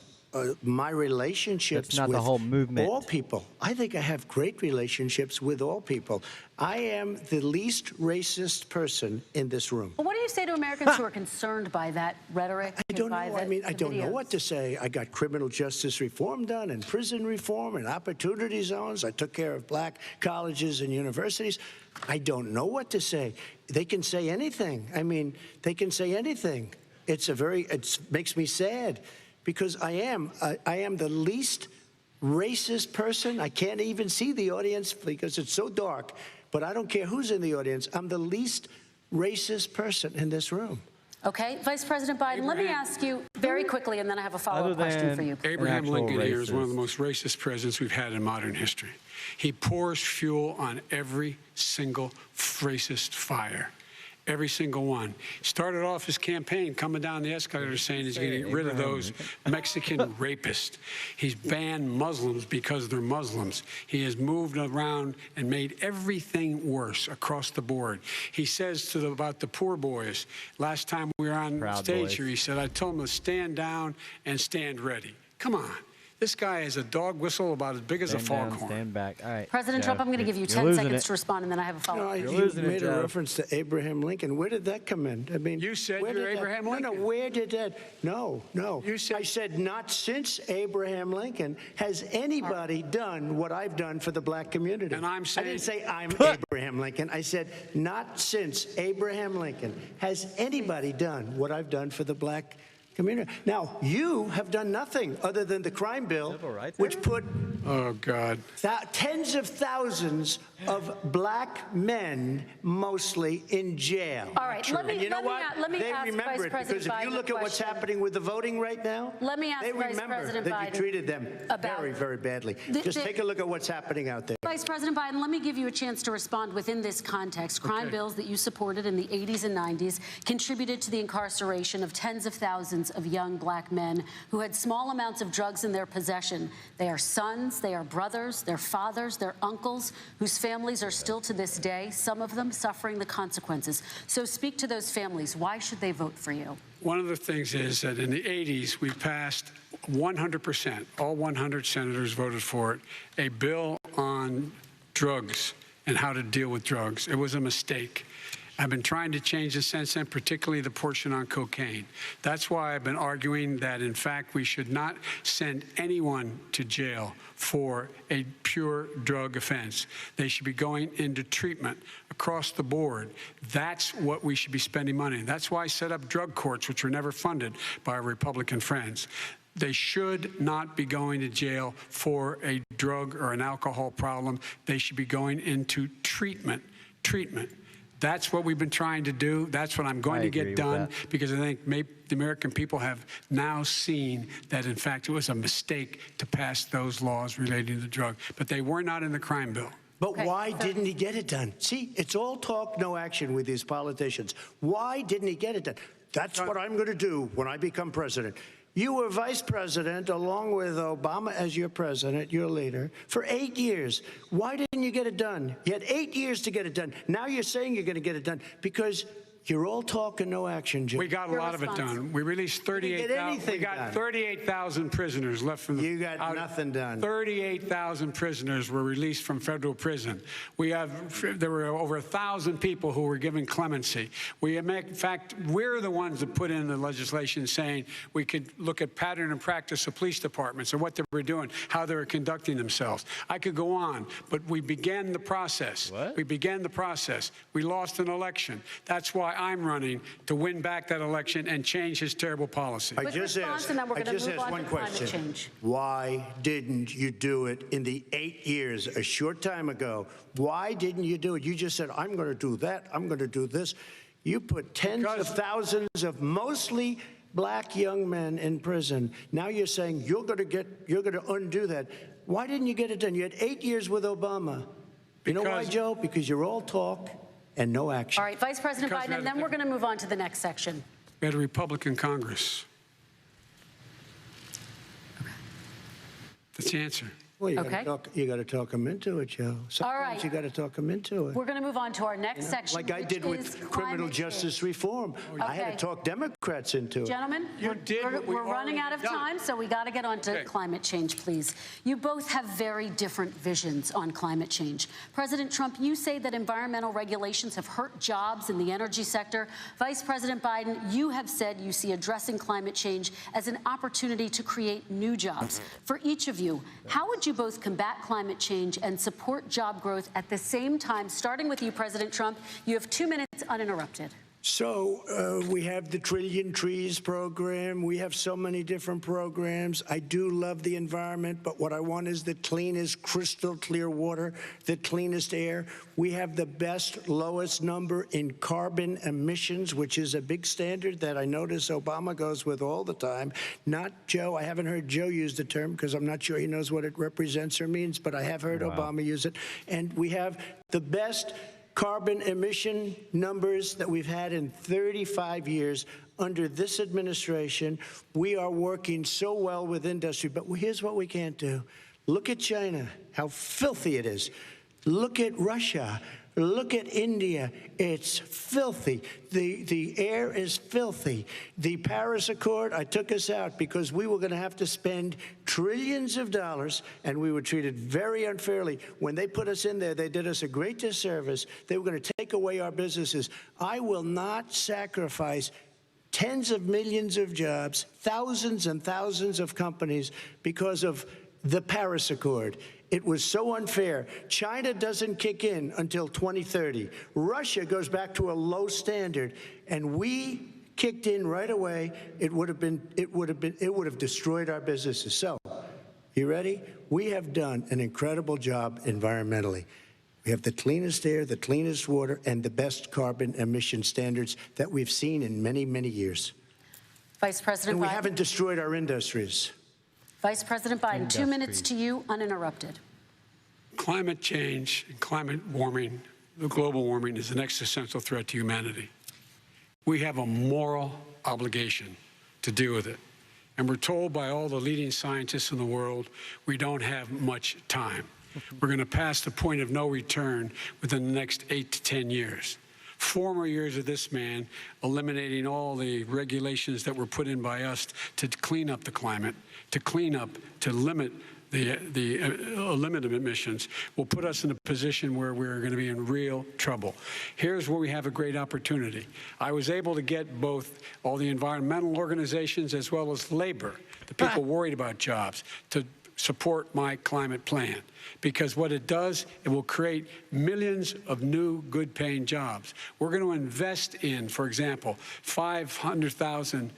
Speaker 6: my relationships with
Speaker 1: the whole movement.
Speaker 6: All people, I think I have great relationships with all people. I am the least racist person in this room.
Speaker 5: Well, what do you say to Americans who are concerned by that rhetoric?
Speaker 6: I don't know. I don't know what to say. I got criminal justice reform done and prison reform and opportunity zones. I took care of black colleges and universities. I don't know what to say. They can say anything. I mean, they can say anything. It makes me sad because I am the least racist person. I can't even see the audience because it's so dark, but I don't care who's in the audience. I'm the least racist person in this room.
Speaker 5: Okay, Vice President Biden, let me ask you very quickly, and then I have a follow-up question for you.
Speaker 7: Abraham Lincoln here is one of the most racist presidents we've had in modern history. He pours fuel on every single racist fire. Every single one. Started off his campaign coming down the escalator saying he's going to get rid of those Mexican rapists. He's banned Muslims because they're Muslims. He has moved around and made everything worse across the board. He says about the poor boys, last time we were on stage here, he said, I told them to stand down and stand ready. Come on. This guy is a dog whistle about as big as a foghorn.
Speaker 1: Stand back. All right.
Speaker 5: President Trump, I'm going to give you 10 seconds to respond, and then I have a follow-up.
Speaker 6: You made a reference to Abraham Lincoln. Where did that come in? I mean,
Speaker 7: you said you're Abraham Lincoln.
Speaker 6: No, where did that? No.
Speaker 7: You said,
Speaker 6: I said not since Abraham Lincoln has anybody done what I've done for the black community.
Speaker 7: And I'm saying,
Speaker 6: I didn't say I'm Abraham Lincoln. I said not since Abraham Lincoln has anybody done what I've done for the black community. Now, you have done nothing other than the crime bill, which put tens of thousands of black men, mostly, in jail.
Speaker 5: All right, let me ask Vice President Biden
Speaker 6: because if you look at what's happening with the voting right now,
Speaker 5: let me ask
Speaker 6: they
Speaker 5: Vice
Speaker 6: remember
Speaker 5: President
Speaker 6: that
Speaker 5: Biden
Speaker 6: you treated them very, very badly. Just take a look at what's happening out there.
Speaker 5: Vice President Biden, let me give you a chance to respond within this context. Crime bills that you supported in the 80s and 90s contributed to the incarceration of tens of thousands of young black men who had small amounts of drugs in their possession. They are sons, they are brothers, they're fathers, they're uncles whose families are still to this day, some of them suffering the consequences. So speak to those families. Why should they vote for you?
Speaker 7: One of the things is that in the 80s, we passed 100%, all 100 senators voted for it, a bill on drugs and how to deal with drugs. It was a mistake. I've been trying to change this since then, particularly the portion on cocaine. That's why I've been arguing that, in fact, we should not send anyone to jail for a pure drug offense. They should be going into treatment across the board. That's what we should be spending money on. That's why I set up drug courts, which were never funded by our Republican friends. They should not be going to jail for a drug or an alcohol problem. They should be going into treatment. That's what we've been trying to do. That's what I'm going to get done, because I think maybe the American people have now seen that, in fact, it was a mistake to pass those laws relating to drug. But they were not in the crime bill.
Speaker 6: But why didn't he get it done? See, it's all talk, no action with these politicians. Why didn't he get it done? That's what I'm going to do when I become president. You were vice president along with Obama as your president, your leader, for 8 years. Why didn't you get it done? You had 8 years to get it done. Now you're saying you're going to get it done because you're all talk and no action, Joe.
Speaker 7: We got a lot of it done. We released 38,000. We got 38,000 prisoners left from the.
Speaker 6: You got nothing done.
Speaker 7: 38,000 prisoners were released from federal prison. There were over 1,000 people who were given clemency. In fact, we're the ones that put in the legislation saying we could look at pattern and practice of police departments and what they were doing, how they were conducting themselves. I could go on, but we began the process.
Speaker 1: What?
Speaker 7: We began the process. We lost an election. That's why I'm running to win back that election and change his terrible policy.
Speaker 6: I just asked one question. Why didn't you do it in the 8 years, a short time ago? Why didn't you do it? You just said, I'm going to do that. I'm going to do this. You put tens of thousands of mostly black young men in prison. Now you're saying you're going to undo that. Why didn't you get it done? You had 8 years with Obama. You know why, Joe? Because you're all talk and no action.
Speaker 5: All right, Vice President Biden, and then we're going to move on to the next section.
Speaker 7: We had a Republican Congress. That's the answer.
Speaker 6: Well, you got to talk them into it, Joe. Sometimes you got to talk them into it.
Speaker 5: We're going to move on to our next section,
Speaker 6: like I did with criminal justice reform. I had to talk Democrats into it.
Speaker 5: Gentlemen, we're running out of time, so we got to get on to climate change, please. You both have very different visions on climate change. President Trump, you say that environmental regulations have hurt jobs in the energy sector. Vice President Biden, you have said you see addressing climate change as an opportunity to create new jobs. For each of you, how would you both combat climate change and support job growth at the same time? Starting with you, President Trump, you have 2 minutes uninterrupted.
Speaker 6: So we have the Trillion Trees program. We have so many different programs. I do love the environment, but what I want is the cleanest, crystal clear water, the cleanest air. We have the best, lowest number in carbon emissions, which is a big standard that I notice Obama goes with all the time. Not Joe. I haven't heard Joe use the term because I'm not sure he knows what it represents or means, but I have heard Obama use it. And we have the best carbon emission numbers that we've had in 35 years under this administration. We are working so well with industry, but here's what we can't do. Look at China, how filthy it is. Look at Russia. Look at India. It's filthy. The air is filthy. The Paris Accord, I took us out because we were going to have to spend trillions of dollars, and we were treated very unfairly. When they put us in there, they did us a great disservice. They were going to take away our businesses. I will not sacrifice tens of millions of jobs, thousands and thousands of companies because of the Paris Accord. It was so unfair. China doesn't kick in until 2030. Russia goes back to a low standard, and we kicked in right away. It would have destroyed our businesses. So, you ready? We have done an incredible job environmentally. We have the cleanest air, the cleanest water, and the best carbon emission standards that we've seen in many, many years.
Speaker 5: Vice President Biden.
Speaker 6: And we haven't destroyed our industries.
Speaker 5: Vice President Biden, 2 minutes to you, uninterrupted.
Speaker 7: Climate change and climate warming, the global warming, is an existential threat to humanity. We have a moral obligation to deal with it. And we're told by all the leading scientists in the world we don't have much time. We're going to pass the point of no return within the next 8 to 10 years. 4 more years of this man eliminating all the regulations that were put in by us to clean up the climate, to limit the limit of emissions will put us in a position where we're going to be in real trouble. Here's where we have a great opportunity. I was able to get both all the environmental organizations as well as labor, the people worried about jobs, to support my climate plan. Because what it does, it will create millions of new good-paying jobs. We're going to invest in, for example, 50,000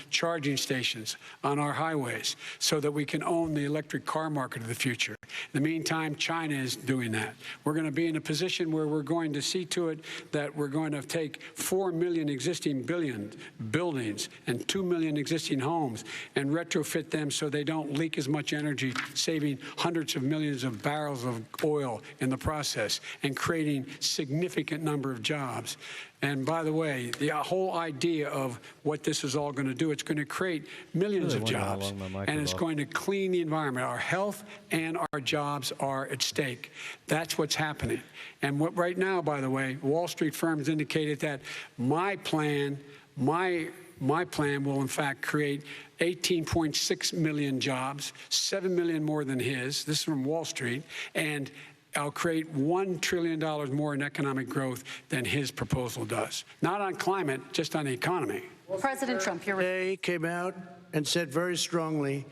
Speaker 7: charging stations on our highways so that we can own the electric car market of the future. In the meantime, China is doing that. We're going to be in a position where we're going to see to it that we're going to take 4 million existing buildings and 2 million existing homes and retrofit them so they don't leak as much energy, saving hundreds of millions of barrels of oil in the process and creating significant number of jobs. And by the way, the whole idea of what this is all going to do, it's going to create millions of jobs, and it's going to clean the environment. Our health and our jobs are at stake. That's what's happening. And what right now, by the way, Wall Street firms indicated that my plan will in fact create 18.6 million jobs, 7 million more than his. This is from Wall Street. And I'll create $1 trillion more in economic growth than his proposal does. Not on climate, just on the economy.
Speaker 5: President Trump,
Speaker 6: Today came out and said very strongly,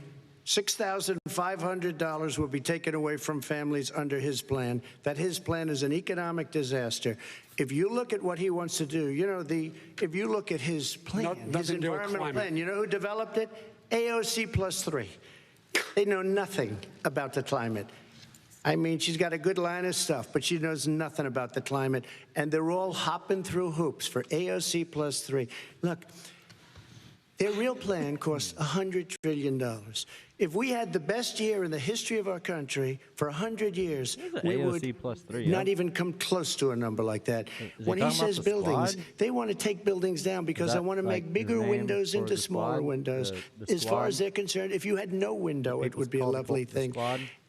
Speaker 6: $6,500 will be taken away from families under his plan, that his plan is an economic disaster. If you look at what he wants to do, you know, if you look at his plan, his environmental plan, you know who developed it? AOC plus 3. They know nothing about the climate. I mean, she's got a good line of stuff, but she knows nothing about the climate. And they're all hopping through hoops for AOC plus 3. Look, their real plan costs $100 trillion. If we had the best year in the history of our country for 100 years, we would
Speaker 1: plus 3,
Speaker 6: not even come close to a number like that. When he says buildings, they want to take buildings down because they want to make bigger windows into smaller windows. As far as they're concerned, if you had no window, it would be a lovely thing.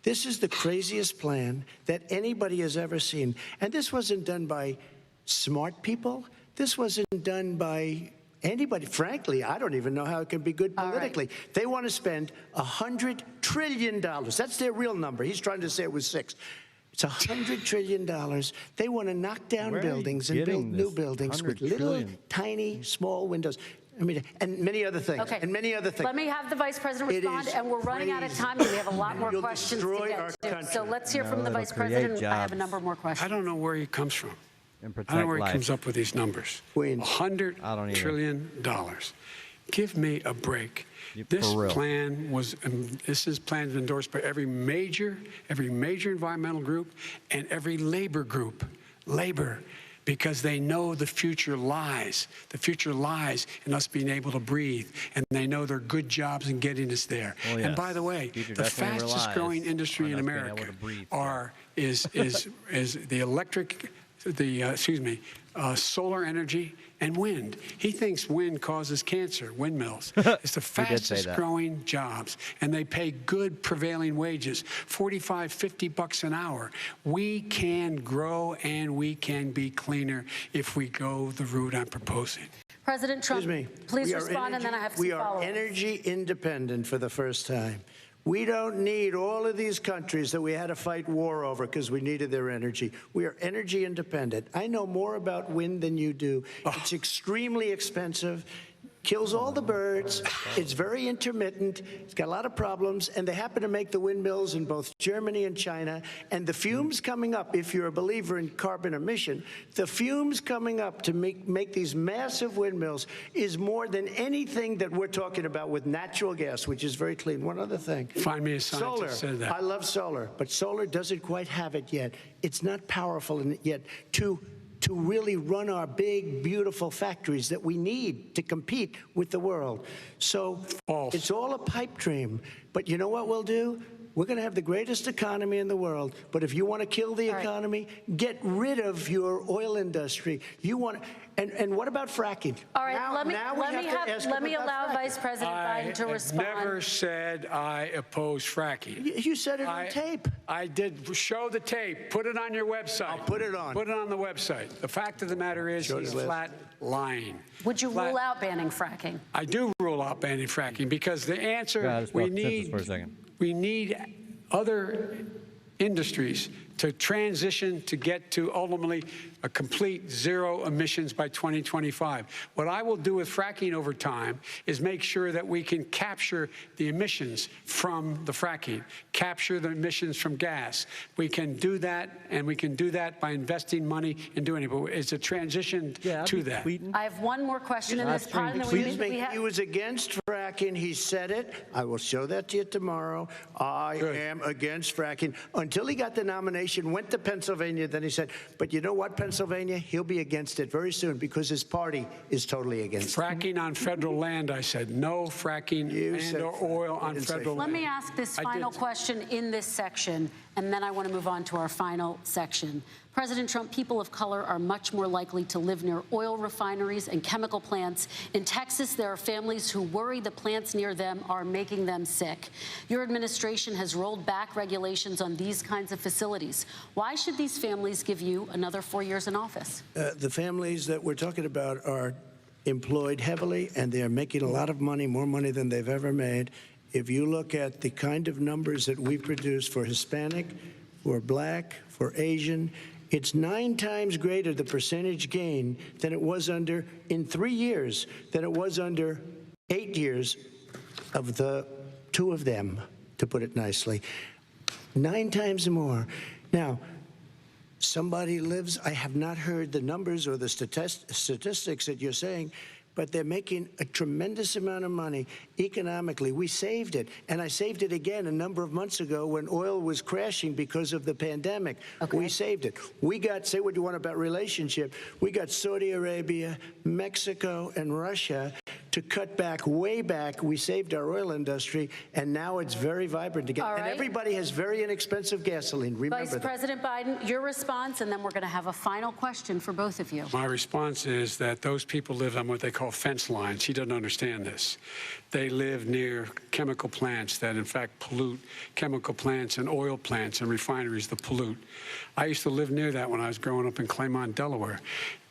Speaker 6: This is the craziest plan that anybody has ever seen. And this wasn't done by smart people. This wasn't done by anybody. Frankly, I don't even know how it can be good politically. Right. They want to spend $100 trillion. That's their real number. He's trying to say it was 6. It's $100 trillion. They want to knock down buildings and build new buildings with little, tiny, small windows. I mean, and many other things.
Speaker 5: Okay.
Speaker 6: And many other things.
Speaker 5: Let me have the Vice President respond, and we're running out of time, and we have a lot more questions to get to. So let's hear from the Vice President. I have a number more questions.
Speaker 7: I don't know where he comes from. I don't know where he comes up with these numbers. $100 trillion. Give me a break. This plan is endorsed by every major environmental group and every labor group. Because they know the future lies. The future lies in us being able to breathe, and they know there are good jobs in getting us there. Well, yes. And by the way, the fastest growing industry in America is the electric, solar energy and wind. He thinks wind causes cancer, windmills. It's the fastest growing jobs, and they pay good prevailing wages, $45, $50 an hour. We can grow and we can be cleaner if we go the route I'm proposing.
Speaker 5: President Trump, please respond, and then I have some follow-ups.
Speaker 6: We are energy independent for the first time. We don't need all of these countries that we had to fight war over because we needed their energy. We are energy independent. I know more about wind than you do. It's extremely expensive, kills all the birds. It's very intermittent. It's got a lot of problems, and they happen to make the windmills in both Germany and China. And the fumes coming up, if you're a believer in carbon emission, the fumes coming up to make these massive windmills is more than anything that we're talking about with natural gas, which is very clean. One other thing.
Speaker 7: Find me a scientist that said that.
Speaker 6: I love solar, but solar doesn't quite have it yet. It's not powerful yet to really run our big, beautiful factories that we need to compete with the world. So it's all a pipe dream. But you know what we'll do? We're going to have the greatest economy in the world. But if you want to kill the economy, get rid of your oil industry. You want and what about fracking?
Speaker 5: All right, let me allow Vice President Biden to respond.
Speaker 7: I never said I oppose fracking.
Speaker 6: You said it on tape.
Speaker 7: I did. Show the tape. Put it on your website.
Speaker 6: I'll put it on.
Speaker 7: Put it on the website. The fact of the matter is he's flat lying.
Speaker 5: Would you rule out banning fracking?
Speaker 7: I do rule out banning fracking because the answer we need other industries to transition to get to ultimately a complete zero emissions by 2025. What I will do with fracking over time is make sure that we can capture the emissions from the fracking, capture the emissions from gas. We can do that, and we can do that by investing money in doing it. But it's a transition to that.
Speaker 5: I have one more question in this part.
Speaker 6: He was against fracking. He said it. I will show that to you tomorrow. I am against fracking. Until he got the nomination, went to Pennsylvania, then he said, but you know what, Pennsylvania? He'll be against it very soon because his party is totally against it.
Speaker 7: Fracking on federal land, I said. No fracking and or oil on federal land.
Speaker 5: Let me ask this final question in this section, and then I want to move on to our final section. President Trump, people of color are much more likely to live near oil refineries and chemical plants. In Texas, there are families who worry the plants near them are making them sick. Your administration has rolled back regulations on these kinds of facilities. Why should these families give you another 4 years in office?
Speaker 6: The families that we're talking about are employed heavily, and they're making a lot of money, more money than they've ever made. If you look at the kind of numbers that we produce for Hispanic, for Black, for Asian, it's 9 times greater, the percentage gain, than it was in 3 years, than it was under 8 years of the 2 of them, to put it nicely. 9 times more. Now, somebody lives, I have not heard the numbers or the statistics that you're saying, but they're making a tremendous amount of money economically. We saved it, and I saved it again a number of months ago when oil was crashing because of the pandemic. We saved it. We got, say what you want about relationship, we got Saudi Arabia, Mexico, and Russia to cut back, way back. We saved our oil industry, and now it's very vibrant again. And everybody has very inexpensive gasoline. Remember that.
Speaker 5: Vice President Biden, your response, and then we're going to have a final question for both of you.
Speaker 7: My response is that those people live on what they call fence lines. He doesn't understand this. They live near chemical plants that, in fact, pollute, chemical plants and oil plants and refineries that pollute. I used to live near that when I was growing up in Claymont, Delaware.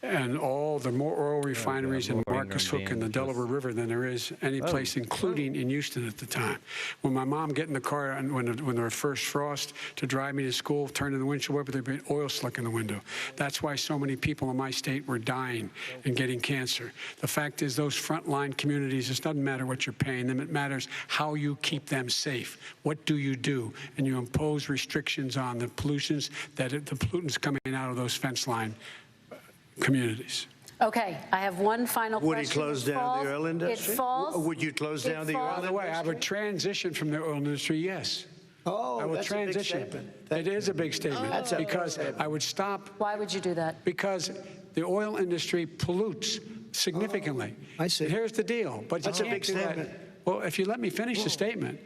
Speaker 7: And all the more oil refineries in Marcus Hook and the Delaware River than there is any place, including in Houston at the time. When my mom get in the car and when there were first frost to drive me to school, turning the windshield wiper, there'd be oil slick in the window. That's why so many people in my state were dying and getting cancer. The fact is, those frontline communities, it doesn't matter what you're paying them. It matters how you keep them safe. What do you do? And you impose restrictions on the pollutions the pollutants coming out of those fence line communities.
Speaker 5: Okay, I have one final question.
Speaker 6: Would he close down the oil industry?
Speaker 5: It falls.
Speaker 6: Would you close down the oil industry?
Speaker 7: By the way, I would transition from the oil industry, yes.
Speaker 6: Oh,
Speaker 7: I would
Speaker 6: that's
Speaker 7: transition.
Speaker 6: a big statement.
Speaker 7: It is a big statement because I would stop.
Speaker 5: Why would you do that?
Speaker 7: Because the oil industry pollutes significantly.
Speaker 6: I see.
Speaker 7: Here's the deal. But
Speaker 6: that's a big statement.
Speaker 7: Well, if you let me finish the statement,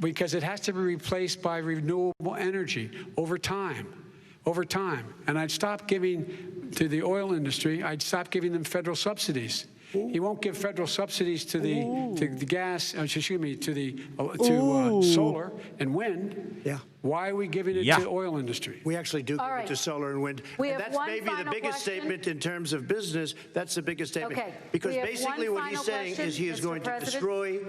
Speaker 7: because it has to be replaced by renewable energy over time. And I'd stop giving to the oil industry, I'd stop giving them federal subsidies. He won't give federal subsidies to the gas, excuse me, to solar and wind.
Speaker 6: Yeah.
Speaker 7: Why are we giving it to the oil industry?
Speaker 6: We actually do give it to solar and wind. And that's maybe the biggest statement in terms of business. That's the biggest statement.
Speaker 5: Okay.
Speaker 6: Because basically what he's saying is he is going to destroy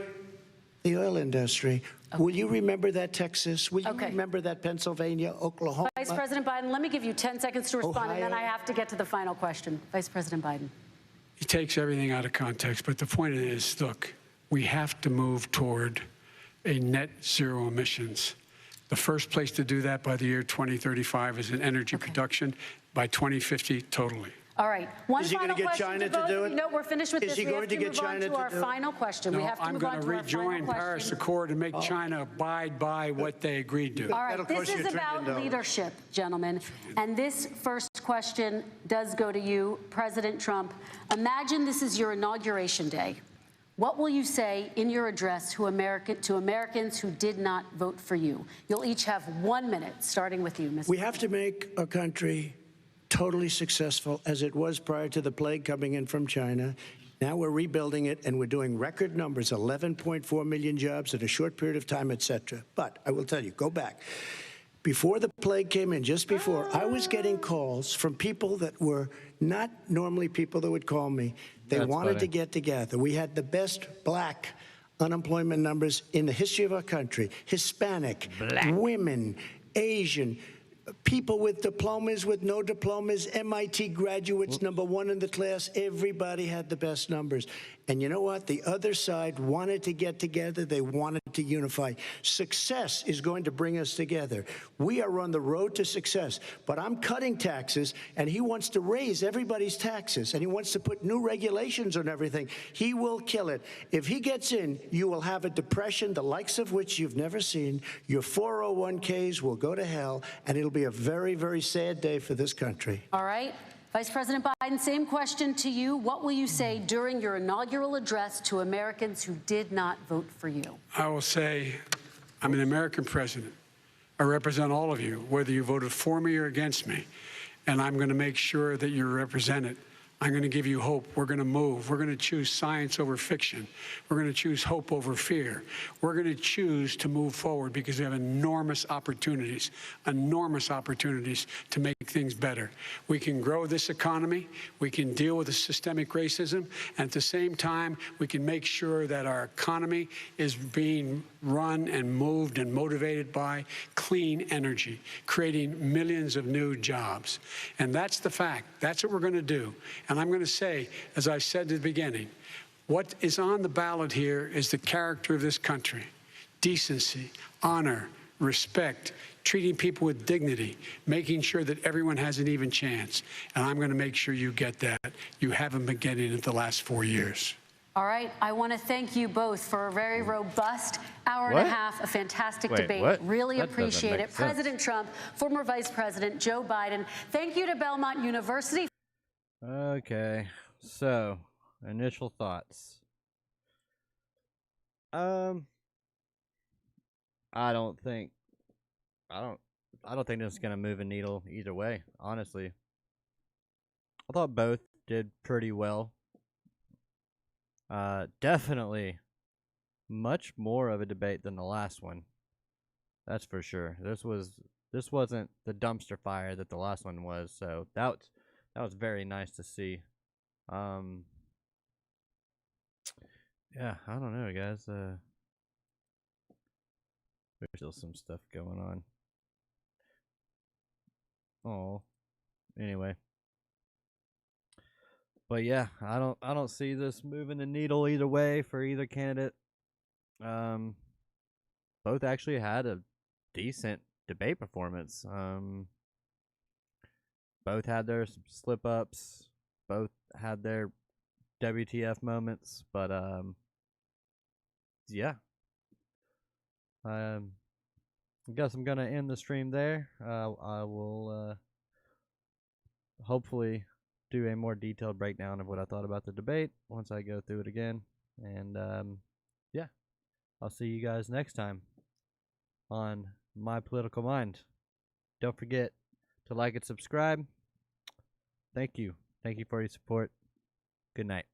Speaker 6: the oil industry. Will you remember that, Texas? Will you remember that, Pennsylvania, Oklahoma?
Speaker 5: Vice President Biden, let me give you 10 seconds to respond, and then I have to get to the final question. Vice President Biden.
Speaker 7: He takes everything out of context, but the point is, look, we have to move toward a net zero emissions. The first place to do that by the year 2035 is in energy production. By 2050, totally.
Speaker 5: All right. One
Speaker 6: is he
Speaker 5: final
Speaker 6: going to get
Speaker 5: question
Speaker 6: China to do it?
Speaker 5: No, we're finished with
Speaker 6: is
Speaker 5: this.
Speaker 6: He going to get
Speaker 5: China to our final question.
Speaker 7: No,
Speaker 5: we have to
Speaker 7: I'm
Speaker 5: move
Speaker 7: going
Speaker 5: on
Speaker 7: to
Speaker 5: to our final
Speaker 7: rejoin Paris
Speaker 5: question.
Speaker 7: Accord and make China abide by what they agreed to.
Speaker 5: All right. This is about leadership, gentlemen. And this first question does go to you, President Trump. Imagine this is your inauguration day. What will you say in your address to Americans who did not vote for you? You'll each have 1 minute, starting with you, Mr.
Speaker 6: We have to make our country totally successful as it was prior to the plague coming in from China. Now we're rebuilding it, and we're doing record numbers, 11.4 million jobs in a short period of time, et cetera. But I will tell you, go back. Before the plague came in, just before, I was getting calls from people that were not normally people that would call me. They wanted to get together. We had the best black unemployment numbers in the history of our country. Hispanic, women, Asian, people with diplomas, with no diplomas, MIT graduates, #1 in the class. Everybody had the best numbers. And you know what? The other side wanted to get together. They wanted to unify. Success is going to bring us together. We are on the road to success. But I'm cutting taxes, and he wants to raise everybody's taxes, and he wants to put new regulations on everything. He will kill it. If he gets in, you will have a depression, the likes of which you've never seen. Your 401ks will go to hell, and it'll be a very, very sad day for this country.
Speaker 5: All right. Vice President Biden, same question to you. What will you say during your inaugural address to Americans who did not vote for you?
Speaker 7: I will say I'm an American president. I represent all of you, whether you voted for me or against me. And I'm going to make sure that you're represented. I'm going to give you hope. We're going to move. We're going to choose science over fiction. We're going to choose hope over fear. We're going to choose to move forward because we have enormous opportunities to make things better. We can grow this economy. We can deal with the systemic racism. And at the same time, we can make sure that our economy is being run and moved and motivated by clean energy, creating millions of new jobs. And that's the fact. That's what we're going to do. And I'm going to say, as I said at the beginning, what is on the ballot here is the character of this country: decency, honor, respect, treating people with dignity, making sure that everyone has an even chance. And I'm going to make sure you get that. You haven't been getting it the last 4 years.
Speaker 5: All right. I want to thank you both for a very robust hour and a half, a fantastic debate. Really appreciate it. President Trump, former Vice President Joe Biden. Thank you to Belmont University.
Speaker 1: Okay, so initial thoughts. I don't think this is gonna move a needle either way, honestly. I thought both did pretty well. Definitely much more of a debate than the last one. That's for sure. This wasn't the dumpster fire that the last one was, so that was very nice to see. Yeah, I don't know, guys. There's still some stuff going on. Oh, anyway. But yeah, I don't see this moving the needle either way for either candidate. Both actually had a decent debate performance. Both had their slip-ups. Both had their WTF moments. But, yeah. I guess I'm going to end the stream there. I will hopefully do a more detailed breakdown of what I thought about the debate once I go through it again. And, yeah. I'll see you guys next time on My Political Mind. Don't forget to like and subscribe. Thank you. Thank you for your support. Good night.